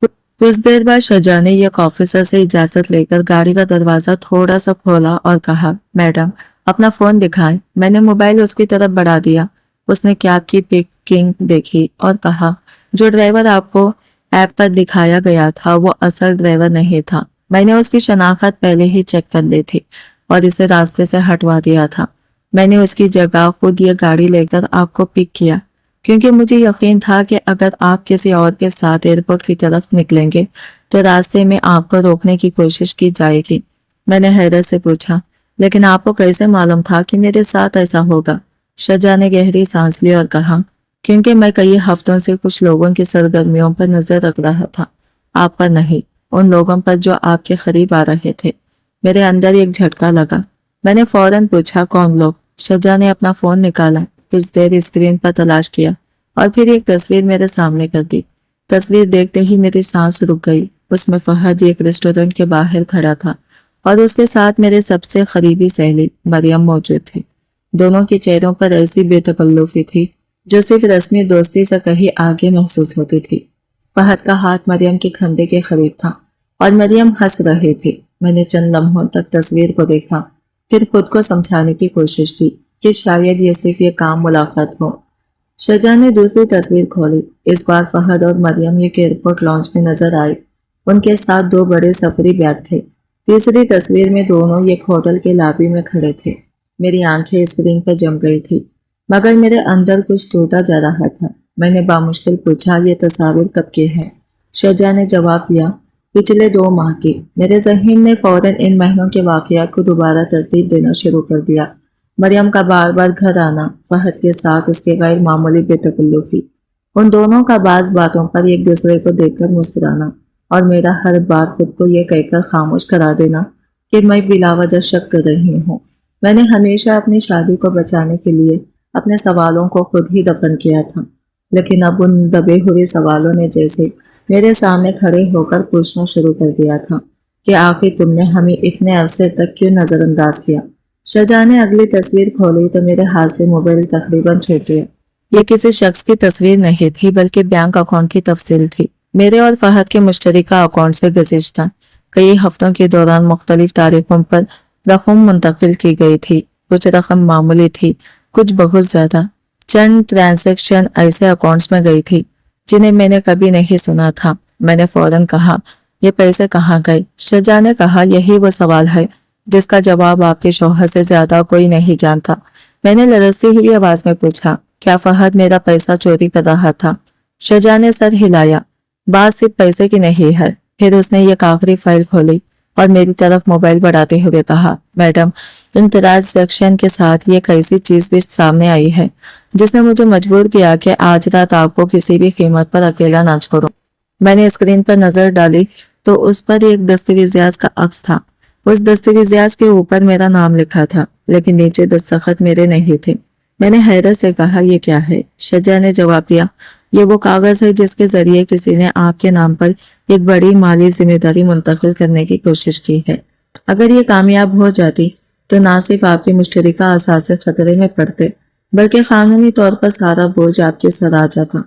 कुछ देर बाद शजा ने एक ऑफिसर से इजाजत लेकर गाड़ी का दरवाजा थोड़ा सा खोला और कहा, मैडम अपना फोन दिखाएं। मैंने मोबाइल उसकी तरफ बढ़ा दिया। उसने कैब की पिकिंग देखी और कहा, जो ड्राइवर आपको ऐप पर दिखाया गया था वो असल ड्राइवर नहीं था। मैंने उसकी शनाख्त पहले ही चेक कर ली थी और इसे रास्ते से हटवा दिया था। मैंने उसकी जगह खुद ये गाड़ी लेकर आपको पिक किया, क्योंकि मुझे यकीन था कि अगर आप किसी और के साथ एयरपोर्ट की तरफ निकलेंगे तो रास्ते में आपको रोकने की कोशिश की जाएगी। मैंने हैरत से पूछा, लेकिन आपको कैसे मालूम था कि मेरे साथ ऐसा होगा? शजा ने गहरी सांस ली और कहा, क्योंकि मैं कई हफ्तों से कुछ लोगों की सरगर्मियों पर नजर रख रहा था, आप पर नहीं, उन लोगों पर जो आपके करीब आ रहे थे। मेरे अंदर एक झटका लगा। मैंने फौरन पूछा, कौन लोग? शजा ने अपना फोन निकाला, कुछ देर स्क्रीन पर तलाश किया और फिर एक तस्वीर मेरे सामने कर दी। तस्वीर देखते ही मेरी सांस रुक गई। उसमें फहद एक रेस्टोरेंट के बाहर खड़ा था और उसके साथ मेरे सबसे करीबी सहेली मरियम मौजूद थी। दोनों के चेहरों पर ऐसी बेतकल्लुफी थी जो सिर्फ रस्मी दोस्ती से कहीं आगे महसूस होती थी। फहद का हाथ मरियम के कंधे के करीब था और मरियम हंस रही थी। मैंने चंद लम्हों तक तस्वीर को देखा, फिर खुद को समझाने की कोशिश की कि शायद ये सिर्फ ये काम मुलाकात हो। शजा ने दूसरी तस्वीर खोली। इस बार फहद और मरियम एक एयरपोर्ट लॉन्च में नजर आए। उनके साथ दो बड़े सफरी बैग थे। तीसरी तस्वीर में दोनों एक होटल के लॉबी में खड़े थे। मेरी आंखें स्क्रीन पर जम गई थी, मगर मेरे अंदर कुछ टूटा जा रहा था। मैंने बामुश्किल पूछा, ये तस्वीर कब की है? शजा ने जवाब दिया, पिछले 2 माह की। मेरे जहन ने फौरन इन महीनों के वाकयात को दोबारा तरतीब देना शुरू कर दिया। मरियम का बार बार घर आना, फहद के साथ उसके गैर मामूली बेतकल्लुफी, उन दोनों का बाज बातों पर एक दूसरे को देखकर मुस्कुराना और मेरा हर बार खुद को यह कहकर खामोश करा देना कि मैं बिलावजह शक कर रही हूँ। मैंने हमेशा अपनी शादी को बचाने के लिए अपने सवालों को खुद ही दफन किया था, लेकिन अब उन दबे हुए सवालों ने जैसे मेरे सामने खड़े होकर पूछना शुरू कर दिया था कि आखिर तुमने हमें इतने अरसे तक क्यों नजरअंदाज किया। शजा ने अगली तस्वीर खोली तो मेरे हाथ से मोबाइल तकरीबन छूट गया। ये किसी शख्स की तस्वीर नहीं थी, बल्कि बैंक अकाउंट की तफसील थी। मेरे और फहद के मुश्तरका अकाउंट से गुज़िश्ता कई हफ्तों के दौरान मुख्तलिफ तारीखों पर रकम मुंतकिल की गई थी। कुछ रकम मामूली थी, कुछ बहुत ज्यादा। चंद ट्रांजैक्शन ऐसे अकाउंट्स में गई थी जिन्हें मैंने कभी नहीं सुना था। मैंने फौरन कहा, ये पैसे कहाँ गए? शजा ने कहा, यही वो सवाल है जिसका जवाब आपके शौहर से ज्यादा कोई नहीं जानता। میں نے لرزتی ہوئی آواز میں پوچھا، کیا فہد میرا پیسہ چوری کر رہا تھا؟ شجاع نے سر ہلایا۔ بات صرف پیسے کی نہیں ہے۔ پھر اس نے ایک آخری فائل کھولی اور میری طرف موبائل بڑھاتے ہوئے کہا، میڈم، امتیاز سیکشن کے ساتھ یہ ایسی چیز بھی سامنے آئی ہے جس نے مجھے مجبور کیا کہ آج رات آپ کو کسی بھی قیمت پر اکیلا نہ چھوڑوں۔ میں نے اسکرین پر نظر ڈالی تو اس پر ایک دستاویزات کا عکس تھا۔ اس دستاویزات کے اوپر میرا نام لکھا تھا، لیکن نیچے دستخط میرے نہیں تھے۔ میں نے حیرت سے کہا، یہ کیا ہے؟ شجاع نے جواب دیا، یہ وہ کاغذ ہے جس کے ذریعے کسی نے آپ کے نام پر ایک بڑی مالی ذمہ داری منتقل کرنے کی کوشش کی ہے۔ اگر یہ کامیاب ہو جاتی تو نہ صرف آپ کے مشترکہ اثاثے خطرے میں پڑتے بلکہ قانونی طور پر سارا بوجھ آپ کے سر آ جاتا۔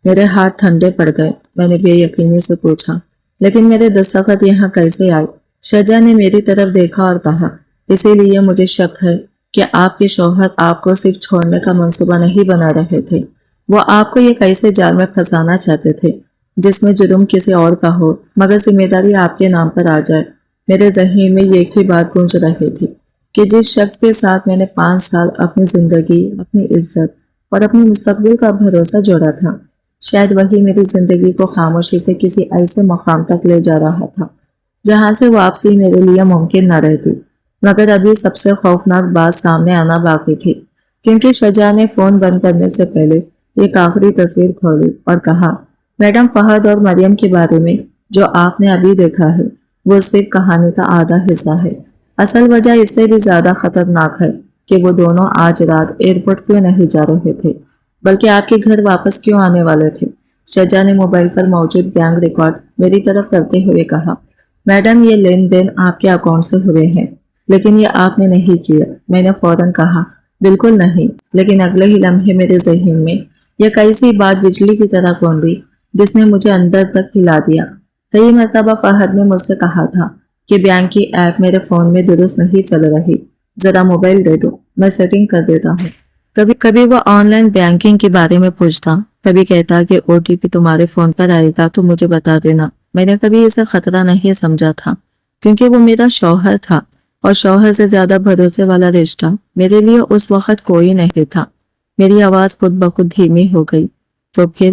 میرے ہاتھ ٹھنڈے پڑ گئے۔ میں نے بے یقینی سے پوچھا، لیکن میرے دستخط یہاں کیسے آئے؟ شجاع نے میری طرف دیکھا اور کہا، اسی لیے مجھے شک ہے کہ آپ کے شوہر آپ کو صرف چھوڑنے کا منصوبہ نہیں بنا رہے تھے، وہ آپ کو ایک ایسے جال میں پھنسانا چاہتے تھے جس میں جرم کسی اور کا ہو مگر ذمہ داری آپ کے نام پر آ جائے۔ میرے ذہن میں ایک ہی بات گونج رہی تھی کہ جس شخص کے ساتھ میں نے 5 سال اپنی زندگی، اپنی عزت اور اپنے مستقبل کا بھروسہ جوڑا تھا، شاید وہی میری زندگی کو خاموشی سے کسی ایسے مقام تک لے جا رہا تھا جہاں سے واپسی میرے لیے ممکن نہ رہتی۔ مگر ابھی سب سے خوفناک بات سامنے آنا باقی تھی، کیونکہ شجاع نے فون بند کرنے سے پہلے ایک آخری تصویر کھولی اور کہا، میڈم، فہد اور مریم کے بارے میں جو آپ نے ابھی دیکھا ہے وہ صرف کہانی کا آدھا حصہ ہے۔ اصل وجہ اس سے بھی زیادہ خطرناک ہے کہ وہ دونوں آج رات ایئرپورٹ کیوں نہیں جا رہے تھے بلکہ آپ کے گھر واپس کیوں آنے والے تھے۔ شجاع نے موبائل پر موجود بینک ریکارڈ میری طرف کرتے ہوئے کہا، میڈم، یہ لین دین آپ کے اکاؤنٹ سے ہوئے ہیں، لیکن یہ آپ نے نہیں کیا۔ میں نے فوراً کہا، بالکل نہیں، لیکن اگلے ہی لمحے میرے ذہن میں یہ ایسی بات بجلی کی طرح کوندی جس نے مجھے اندر تک ہلا دیا۔ کئی مرتبہ فہد نے مجھ سے کہا تھا کہ بینک کی ایپ میرے فون میں درست نہیں چل رہی، ذرا موبائل دے دو، میں سیٹنگ کر دیتا ہوں۔ کبھی وہ آن لائن بینکنگ کے بارے میں پوچھتا، کبھی کہتا کہ OTP تمہارے فون پر آئے گا تو مجھے بتا دینا۔ میں نے کبھی اسے خطرہ نہیں سمجھا تھا کیونکہ وہ میرا شوہر تھا، اور شوہر سے زیادہ بھروسے والا رشتہ میرے لیے اس وقت کوئی نہیں تھا۔ میری آواز خود بخود دھیمی ہو گئی۔ تو پھر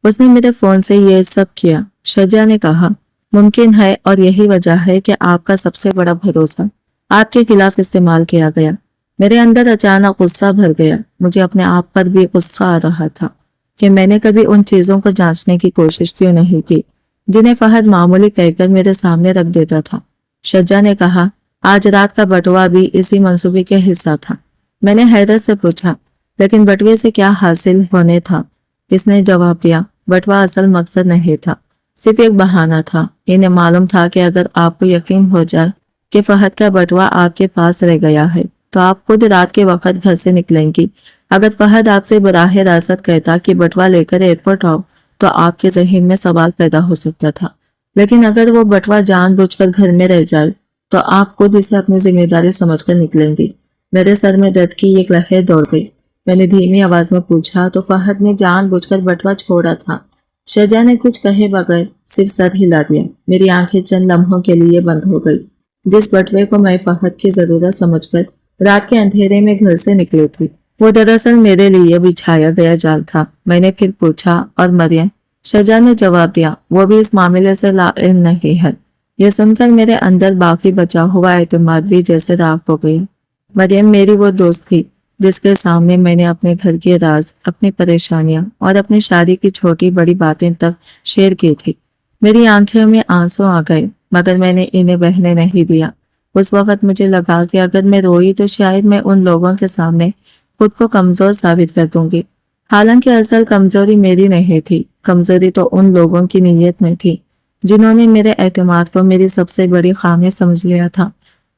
اس نے میرے فون سے یہ سب کیا؟ شجاع نے کہا، ممکن ہے، اور یہی وجہ ہے کہ آپ کا سب سے بڑا بھروسہ آپ کے خلاف استعمال کیا گیا۔ میرے اندر اچانک غصہ بھر گیا۔ مجھے اپنے آپ پر بھی غصہ آ رہا تھا کہ میں نے کبھی ان چیزوں کو جانچنے کی کوشش کیوں نہیں کی جنہیں فہد معمولی کہہ کر میرے سامنے رکھ دیتا تھا۔ شجاع نے کہا، آج رات کا بٹوا بھی اسی منصوبے کا حصہ تھا۔ میں نے حیرت سے پوچھا، لیکن بٹوے سے کیا حاصل ہونے تھا؟ اس نے جواب دیا، بٹوا اصل مقصد نہیں تھا، صرف ایک بہانہ تھا۔ انہیں معلوم تھا کہ اگر آپ کو یقین ہو جائے کہ فہد کا بٹوا آپ کے پاس رہ گیا ہے تو آپ خود رات کے وقت گھر سے نکلیں گی۔ اگر فہد آپ سے براہ راست کہتا کہ بٹوا لے کر ایئرپورٹ آؤ تو آپ کے ذہن میں سوال پیدا ہو سکتا تھا، لیکن اگر وہ بٹوا جان بوجھ کر گھر میں رہ جائے تو آپ خود اسے اپنی ذمہ داری سمجھ کر نکلیں گی۔ میرے سر میں درد کی ایک لہر دوڑ گئی۔ میں نے دھیمی آواز میں پوچھا، تو فہد نے جان بوجھ کر بٹوا چھوڑا تھا؟ شجاع نے کچھ کہے بغیر صرف سر ہلا دیا۔ میری آنکھیں چند لمحوں کے لیے بند ہو گئی۔ جس بٹوے کو میں فہد کی ضرورت سمجھ کر رات کے اندھیرے میں گھر سے نکلی تھی وہ دراصل میرے لیے بچھایا گیا جال تھا۔ میں نے پھر پوچھا، اور مریم؟ شجاع نے جواب دیا، وہ بھی اس معاملے سے لاعلم نہیں ہے۔ یہ سن کر میرے اندر باقی بچا ہوا اعتماد بھی جیسے راکھ ہو گیا۔ مریم میری وہ دوست تھی جس کے سامنے میں نے اپنے گھر کے راز، اپنی پریشانیاں اور اپنی شادی کی چھوٹی بڑی باتیں تک شیئر کی تھی۔ میری آنکھوں میں آنسو آ گئے، مگر میں نے انہیں بہنے نہیں دیا۔ اس وقت مجھے لگا کہ اگر میں روئی تو شاید میں ان لوگوں کے سامنے خود کو کمزور ثابت کر دوں گی، حالانکہ اصل کمزوری میری نہیں تھی، کمزوری تو ان لوگوں کی نیت میں تھی جنہوں نے میرے اعتماد کو میری سب سے بڑی خامی سمجھ لیا تھا۔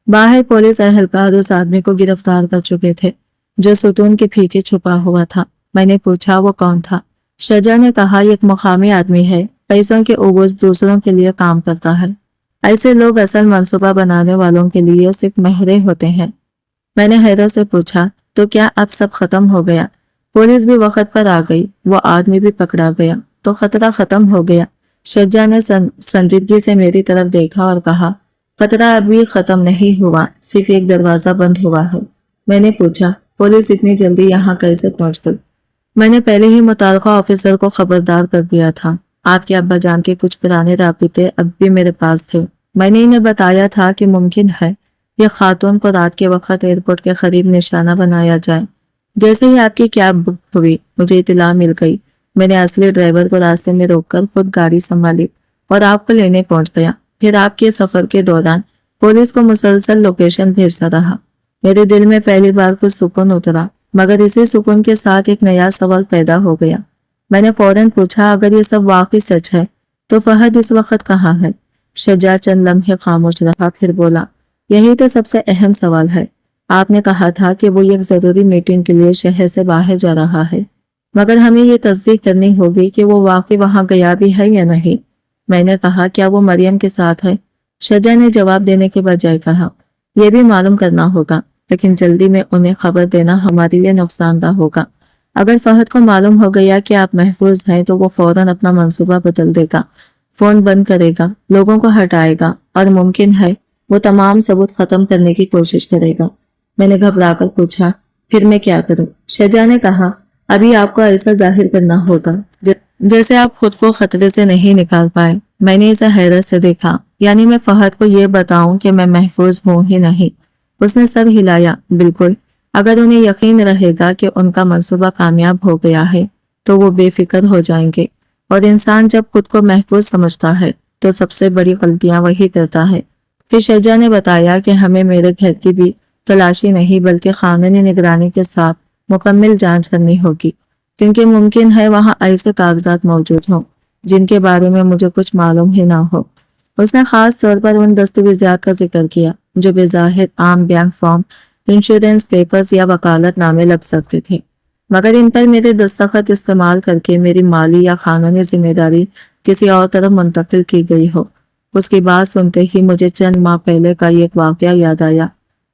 باہر پولیس اہلکار اس آدمی کو گرفتار کر چکے تھے جو ستون کے پیچھے چھپا ہوا تھا۔ میں نے پوچھا، وہ کون تھا؟ شجاع نے کہا، ایک مقامی آدمی ہے، پیسوں کے عوض دوسروں کے لیے کام کرتا ہے۔ ایسے لوگ اصل منصوبہ بنانے والوں کے لیے صرف مہرے ہوتے ہیں۔ میں نے حیرت سے پوچھا، تو کیا اب سب ختم ہو گیا؟ پولیس بھی وقت پر آ گئی، وہ آدمی بھی پکڑا گیا، تو خطرہ ختم ہو گیا؟ شجاع نے سنجیدگی سے میری طرف دیکھا اور کہا، خطرہ ابھی ختم نہیں ہوا، صرف ایک دروازہ بند ہوا ہے۔ میں نے پوچھا، पुलिस इतनी जल्दी यहाँ कैसे पहुंच गई? मैंने पहले ही मुताल्लिका ऑफिसर को खबरदार कर दिया था। आपके अब्बा जान के कुछ पुराने राबिते अब भी मेरे पास थे। मैंने इन्हें बताया था कि मुमकिन है यह खातून को रात के वक्त एयरपोर्ट के करीब निशाना बनाया जाए। जैसे ही आपकी कैब बुक हुई, मुझे इत्तला मिल गई। मैंने असली ड्राइवर को रास्ते में रोककर खुद गाड़ी संभाली और आपको लेने पहुंच गया। फिर आपके सफर के दौरान पुलिस को मुसलसल लोकेशन भेजता रहा। मेरे दिल में पहली बार कुछ सुकून उतरा, मगर इसी सुकून के साथ एक नया सवाल पैदा हो गया। मैंने फौरन पूछा, अगर ये सब वाकई सच है तो फहद इस वक्त कहाँ है? शज्जा चंद लम्हे खामोश रहा, फिर बोला, यही तो सबसे अहम सवाल है। आपने कहा था कि वो एक जरूरी मीटिंग के लिए शहर से बाहर जा रहा है, मगर हमें ये तस्दीक करनी होगी कि वो वाकई वहां गया भी है या नहीं। मैंने कहा, क्या वो मरियम के साथ है? शज्जा ने जवाब देने के बजाय कहा, यह भी मालूम करना होगा, लेकिन जल्दी में उन्हें खबर देना हमारे लिए नुकसानदा होगा। अगर फहद को मालूम हो गया कि आप महफूज हैं तो वो फौरन अपना मंसूबा बदल देगा, फोन बंद करेगा, लोगों को हटाएगा और मुमकिन है वो तमाम सबूत खत्म करने की कोशिश करेगा। मैंने घबराकर पूछा, फिर मैं क्या करूं? शज्जा ने कहा, अभी आपको ऐसा जाहिर करना होगा जैसे आप खुद को खतरे से नहीं निकाल पाए। मैंने इसे हैरत से देखा, यानी मैं फहद को ये बताऊं कि मैं महफूज हूं ही नहीं? उसने सर हिलाया, बिल्कुल। अगर उन्हें यकीन रहेगा कि उनका मंसूबा कामयाब हो गया है तो वो बेफिक्र हो जाएंगे, और इंसान जब खुद को महफूज समझता है तो सबसे बड़ी गलतियां वही करता है। फिर शज्जा ने बताया कि हमें मेरे घर की भी तलाशी नहीं बल्कि कानूनी निगरानी के साथ मुकम्मल जांच करनी होगी, क्योंकि मुमकिन है वहां ऐसे कागजात मौजूद हों जिनके बारे में मुझे कुछ मालूम ही ना हो। उसने खास तौर पर उन दस्तावेजात का जिक्र किया जो बेज़ाहिर आम बैंक फॉर्म, इंश्योरेंस पेपर्स या वकालत नामे लग सकते थे, मगर इन पर मेरे दस्तखत इस्तेमाल करके मेरी माली या कानूनी जिम्मेदारी किसी और तरफ मुंतकिल की गई हो। उसकी बात सुनते ही मुझे चंद माह पहले का एक वाकया याद आया।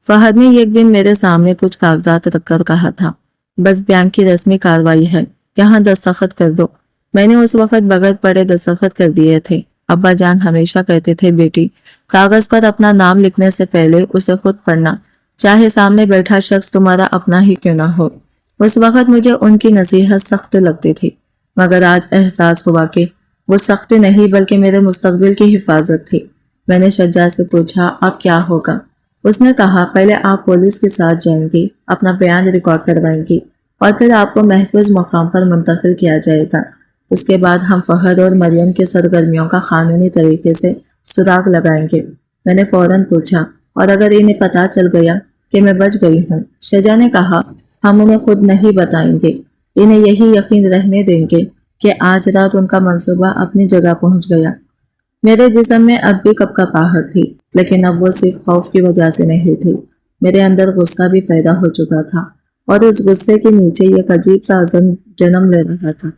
फहद ने एक दिन मेरे सामने कुछ कागजात रखकर कहा था, बस बैंक की रस्मी कार्रवाई है, यहाँ दस्तखत कर दो। मैंने उस वक्त बगैर पढ़े दस्तखत कर दिए थे। अब्बा जान हमेशा कहते थे, बेटी, कागज पर अपना नाम लिखने से पहले उसे खुद पढ़ना, चाहे सामने बैठा शख्स तुम्हारा अपना ही क्यों ना हो। उस वक्त मुझे उनकी नसीहत सख्त लगती थी, मगर आज एहसास हुआ कि वो सख्ती नहीं बल्कि मेरे मुस्तकबिल की हिफाजत थी। मैंने शज्जा से पूछा, अब क्या होगा? उसने कहा, पहले आप पुलिस के साथ जाएंगी, अपना बयान रिकॉर्ड करवाएंगी और फिर आपको महफूज मकाम पर मुंतकिल किया जाएगा। उसके बाद हम फहद और मरियम के सरगर्मियों का कानूनी तरीके से सुराग लगाएंगे। मैंने फौरन पूछा, और अगर इन्हें पता चल गया कि मैं बच गई हूँ? शज्जा ने कहा, हम उन्हें खुद नहीं बताएंगे, इन्हें यही यकीन रहने देंगे कि आज रात उनका मंसूबा अपनी जगह पहुंच गया। मेरे जिस्म में अब भी कपकपाहट थी, लेकिन अब वो सिर्फ खौफ की वजह से नहीं थी। मेरे अंदर गुस्सा भी पैदा हो चुका था और उस गुस्से के नीचे एक अजीब सा अज़म जन्म ले रहा था।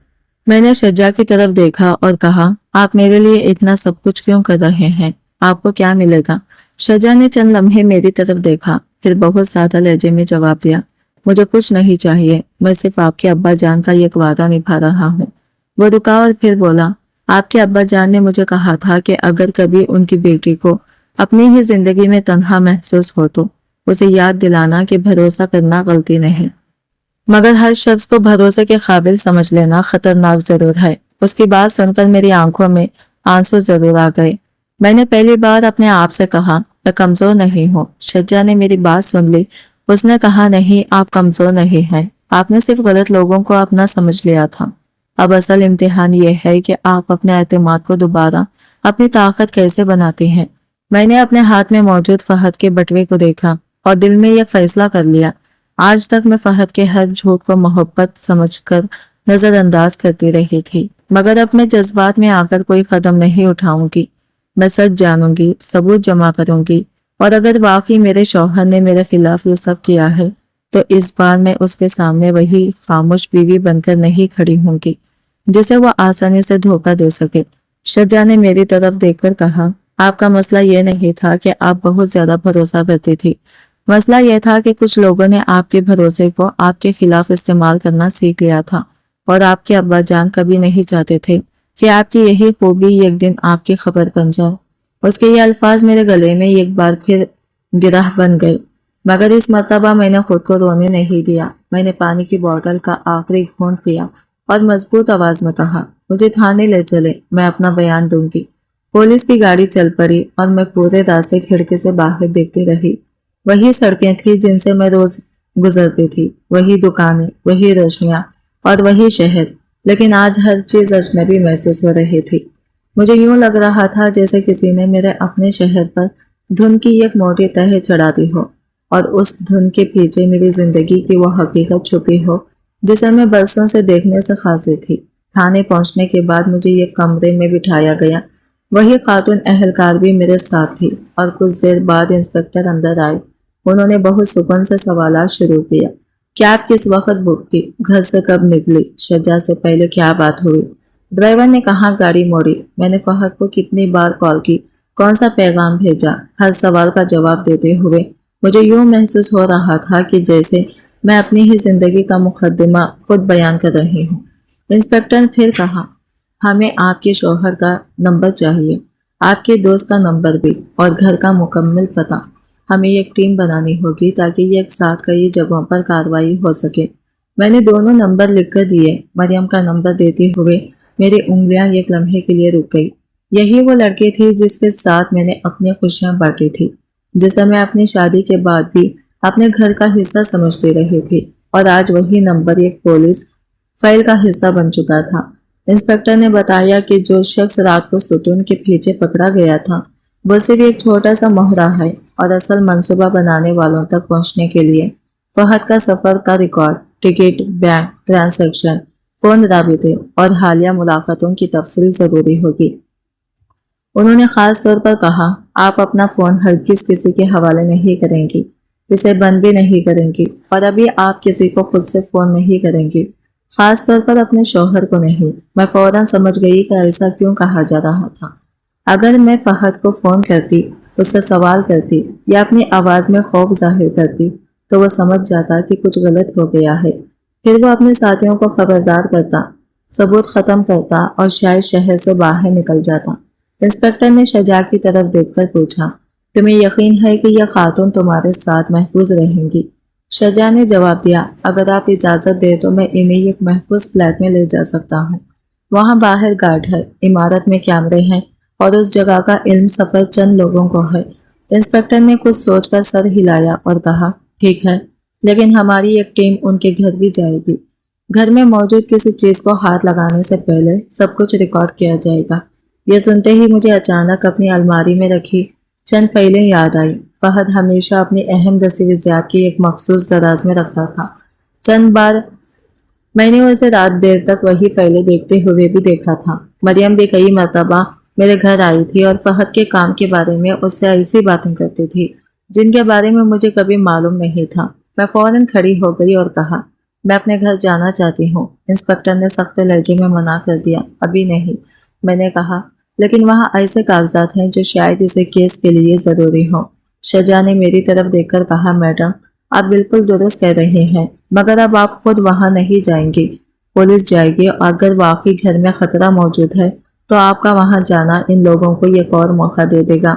मैंने शज्जा की तरफ देखा और कहा, आप मेरे लिए इतना सब कुछ क्यों कर रहे हैं? आपको क्या मिलेगा? शज्जा ने चंद लम्हे मेरी तरफ देखा, फिर बहुत सादा लहजे में जवाब दिया, मुझे कुछ नहीं चाहिए, मैं सिर्फ आपके अब्बा जान का एक वादा निभा रहा हूँ। वो रुका और फिर बोला, आपके अब्बा जान ने मुझे कहा था कि अगर कभी उनकी बेटी को अपनी ही जिंदगी में तन्हा महसूस हो तो उसे याद दिलाना कि भरोसा करना गलती नहीं, मगर हर शख्स को भरोसे के काबिल समझ लेना खतरनाक जरूर है। उसकी बात सुनकर मेरी आंखों में आंसू जरूर आ गए। मैंने पहली बार अपने आप से कहा, मैं कमजोर नहीं हूँ। शज्जा ने मेरी बात सुन ली। उसने कहा, नहीं, आप कमजोर नहीं हैं, आपने सिर्फ गलत लोगों को अपना समझ लिया था। अब असल इम्तिहान ये है कि आप अपने एतमाद को दोबारा अपनी ताकत कैसे बनाती हैं। मैंने अपने हाथ में मौजूद फहद के बटवे को देखा और दिल में एक फैसला कर लिया। आज तक मैं फहद के हर झूठ को मोहब्बत समझकर नजरअंदाज करती रही थी, मगर अब मैं जज्बात में आकर कोई कदम नहीं उठाऊंगी। मैं सच जानूंगी, सबूत जमा करूंगी, और अगर वाकई मेरे शौहर ने मेरे खिलाफ ये सब किया है तो इस बार मैं उसके सामने वही खामोश बीवी बनकर नहीं खड़ी होंगी जिसे वो आसानी से धोखा दे सके। शज्जा ने मेरी तरफ देखकर कहा, आपका मसला ये नहीं था कि आप बहुत ज्यादा भरोसा करती थी, मसला यह था कि कुछ लोगों ने आपके भरोसे को आपके खिलाफ इस्तेमाल करना सीख लिया था, और आपके अब्बा जान कभी नहीं चाहते थे कि आपकी यही खूबी एक दिन आपकी खबर बन जाए। उसके ये अल्फाज मेरे गले में एक बार फिर गिरह बन गए। मगर इस मर्तबा मैंने खुद को रोने नहीं दिया। मैंने पानी की बोतल का आखिरी घूंट पिया और मजबूत आवाज में कहा, मुझे थाने ले चले, मैं अपना बयान दूंगी। पुलिस की गाड़ी चल पड़ी और मैं पूरे रास्ते खिड़की से बाहर देखती रही। वही सड़कें थी जिनसे मैं रोज गुजरती थी, वही दुकानें, वही रोशनियां और वही शहर, लेकिन आज हर चीज अजनबी महसूस हो रही थी। मुझे यूं लग रहा था जैसे किसी ने मेरे अपने शहर पर धुन की एक मोटी तह चढ़ा दी हो और उस धुन के पीछे मेरी जिंदगी की वो हकीकत छुपी हो जिसे मैं बरसों से देखने से खासी थी। थाने पहुंचने के बाद मुझे एक कमरे में बिठाया गया। वही खातून अहलकार भी मेरे साथ थी और कुछ देर बाद इंस्पेक्टर अंदर आए। उन्होंने बहुत सुकून से सवालात शुरू किया। क्या आप किस वक्त बुक की? घर से कब निकली? शजा से पहले क्या बात हुई? ड्राइवर ने कहाँ गाड़ी मोड़ी? मैंने फहद को कितनी बार कॉल की? कौन सा पैगाम भेजा? हर सवाल का जवाब देते हुए मुझे यूं महसूस हो रहा था कि जैसे मैं अपनी ही जिंदगी का मुकद्दमा खुद बयान कर रही हूँ। इंस्पेक्टर ने फिर कहा, हमें आपके शौहर का नंबर चाहिए, आपके दोस्त का नंबर भी और घर का मुकम्मल पता। हमें एक टीम बनानी होगी ताकि एक साथ कई जगहों पर कार्रवाई हो सके। मैंने दोनों नंबर लिखकर दिए। मरियम का नंबर देते हुए मेरी उंगलियां एक लम्हे के लिए रुक गई। यही वो लड़की थी जिसके साथ मैंने अपनी खुशियां बांटी थी, जिसे मैं अपनी शादी के बाद भी अपने घर का हिस्सा समझती रही थी, और आज वही नंबर एक पुलिस फाइल का हिस्सा बन चुका था। इंस्पेक्टर ने बताया कि जो शख्स रात को सुतून के पीछे पकड़ा गया था वो सिर्फ एक छोटा सा मोहरा है और असल मंसूबा बनाने वालों तक पहुंचने के लिए फहद का सफर का record, ticket, bank transaction, phone राबिते और हालिया मुलाकातों की तफसील जरूरी होगी। उन्होंने खास तौर पर कहा, आप अपना फोन हरगिज किसी के हवाले नहीं करेंगी, इसे बंद भी नहीं करेंगी और अभी आप किसी को खुद से फोन नहीं करेंगी, खास तौर पर अपने शौहर को नहीं। मैं फौरन समझ गई कि ऐसा क्यों कहा जा रहा था। अगर मैं फहद को फोन करती, उससे सवाल करती या अपनी आवाज में खौफ जाहिर करती तो वो समझ जाता कि कुछ गलत हो गया है। फिर वो अपने साथियों को खबरदार करता, सबूत खत्म करता और शायद शहर से बाहर निकल जाता। इंस्पेक्टर ने शजा की तरफ देखकर पूछा, तुम्हें यकीन है कि यह खातून तुम्हारे साथ महफूज रहेंगी? शजा ने जवाब दिया, अगर आप इजाजत दे तो मैं इन्हें एक महफूज फ्लैट में ले जा सकता हूँ। वहाँ बाहर गार्ड है, इमारत में कैमरे हैं और उस जगह का इल्म सफर चंद लोगों को है। इंस्पेक्टर ने कुछ सोचकर सर हिलाया और कहा, ठीक है, लेकिन हमारी एक टीम उनके घर भी जाएगी। घर में मौजूद किसी चीज को हाथ लगाने से पहले सब कुछ रिकॉर्ड किया जाएगा। यह सुनते ही मुझे अचानक अपनी अलमारी में रखी चंद फाइलें याद आई। फहद हमेशा अपनी अहम दस्तावेजात की एक मखसूस दराज में रखता था। चंद बार मैंने उसे रात देर तक वही फाइलें देखते हुए भी देखा था। मरियम भी कई मरतबा मेरे घर आई थी और फहद के काम के बारे में उससे ऐसी बातें करती थी जिनके बारे में मुझे कभी मालूम नहीं था। मैं फौरन खड़ी हो गई और कहा, मैं अपने घर जाना चाहती हूँ। इंस्पेक्टर ने सख्त लहजे में मना कर दिया, अभी नहीं। मैंने कहा, लेकिन वहाँ ऐसे कागजात हैं जो शायद इसे केस के लिए जरूरी हो। शजा ने मेरी तरफ देखकर कहा, मैडम आप बिल्कुल दुरुस्त कह रहे हैं, मगर अब आप खुद वहाँ नहीं जाएंगी, पुलिस जाएगी और अगर वाकई घर में खतरा मौजूद है तो आपका वहां जाना इन लोगों को एक और मौका दे देगा।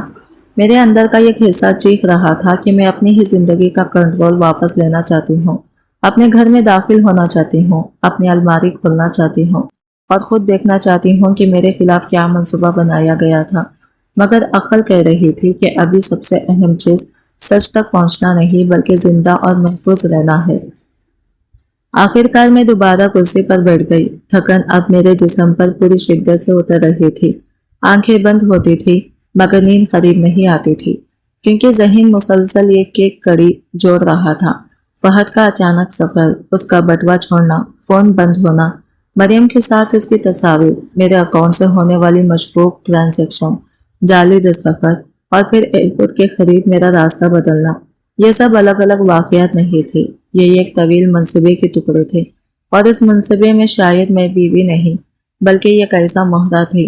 मेरे अंदर का एक हिस्सा चीख रहा था कि मैं अपनी ही जिंदगी का कंट्रोल वापस लेना चाहती हूँ, अपने घर में दाखिल होना चाहती हूँ, अपनी अलमारी खोलना चाहती हूँ और खुद देखना चाहती हूँ कि मेरे खिलाफ क्या मंसूबा बनाया गया था। मगर अक्ल कह रही थी कि अभी सबसे अहम चीज सच तक पहुँचना नहीं बल्कि जिंदा और महफूज रहना है। आखिरकार मैं दोबारा कुर्सी पर बैठ गई। थकन अब मेरे जिस्म पर पूरी शिद्दत से उतर रही थी। आंखें बंद होती थी मगर नींद करीब नहीं आती थी क्योंकि ज़हन मुसलसल एक एक कड़ी जोड़ रहा था। फहद का अचानक सफर, उसका बटवा छोड़ना, फोन बंद होना, मरियम के साथ उसकी तस्वीर, मेरे अकाउंट से होने वाली मशकूक ट्रांजैक्शन, जाली दस्तखत और फिर एयरपोर्ट के करीब मेरा रास्ता बदलना। ये सब अलग अलग वाकयात नहीं थे, ये एक तवील मंसूबे के टुकड़े थे और इस मंसूबे में शायद मैं बीवी नहीं बल्कि एक ऐसा मोहरा थी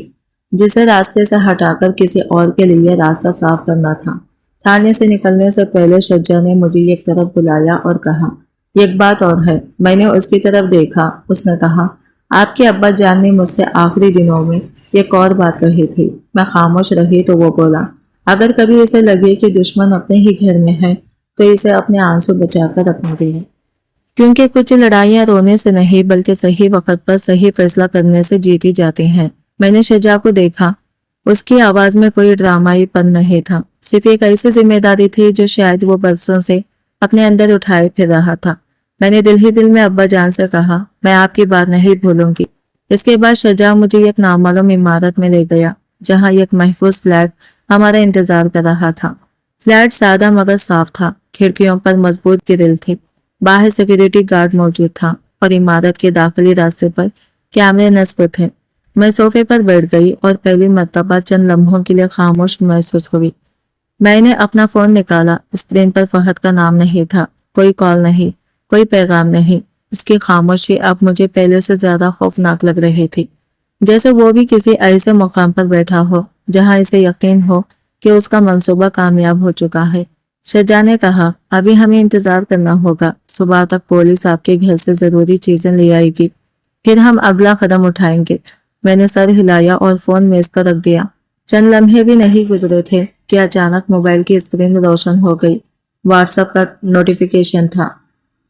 जिसे रास्ते से हटाकर किसी और के लिए रास्ता साफ करना था। थाने से निकलने से पहले शज्जा ने मुझे एक तरफ बुलाया और कहा, एक बात और है। मैंने उसकी तरफ देखा। उसने कहा, आपके अब्बा जान ने मुझसे आखिरी दिनों में एक और बात कही थी। मैं खामोश रही तो वो बोला, अगर कभी इसे लगे कि दुश्मन अपने ही घर में है तो इसे अपने आंसू बचाकर रखना भी है, क्योंकि कुछ लड़ाइयां रोने से नहीं बल्कि सही वक्त पर सही फैसला करने से जीती जाती हैं। मैंने शजा को देखा। उसकी आवाज में कोई ड्रामाईपन नहीं था, सिर्फ एक ऐसी जिम्मेदारी थी जो शायद वो बरसों से अपने अंदर उठाए फिर रहा था। मैंने दिल ही दिल में अब्बा जान से कहा, मैं आपकी बात नहीं भूलूंगी। इसके बाद शजा मुझे एक नामालूम इमारत में ले गया, जहां एक महफूज फ्लैट हमारा इंतजार कर रहा था। फ्लैट सादा मगर साफ था, खिड़कियों पर मजबूत ग्रिल थी, बाहर सिक्योरिटी गार्ड मौजूद था और इमारत के दाखिली रास्ते पर कैमरे नस्ब थे। मैं सोफे पर बैठ गई और पहली मर्तबा चंद लम्हों के लिए खामोश महसूस हुई। मैंने अपना फोन निकाला। स्क्रीन पर फहद का नाम नहीं था, कोई कॉल नहीं, कोई पैगाम नहीं। उसकी खामोशी अब मुझे पहले से ज्यादा खौफनाक लग रही थी, जैसे वो भी किसी ऐसे मुकाम पर बैठा हो जहां इसे यकीन हो कि उसका मंसूबा कामयाब हो चुका है। शजा ने कहा, अभी हमें इंतजार करना होगा, सुबह तक पुलिस आपके घर से जरूरी चीजें ले आएगी, फिर हम अगला कदम उठाएंगे। मैंने सर हिलाया और फोन मेज पर रख दिया। चंद लम्हे भी नहीं गुजरे थे कि अचानक मोबाइल की स्क्रीन रोशन हो गई। व्हाट्सएप का नोटिफिकेशन था।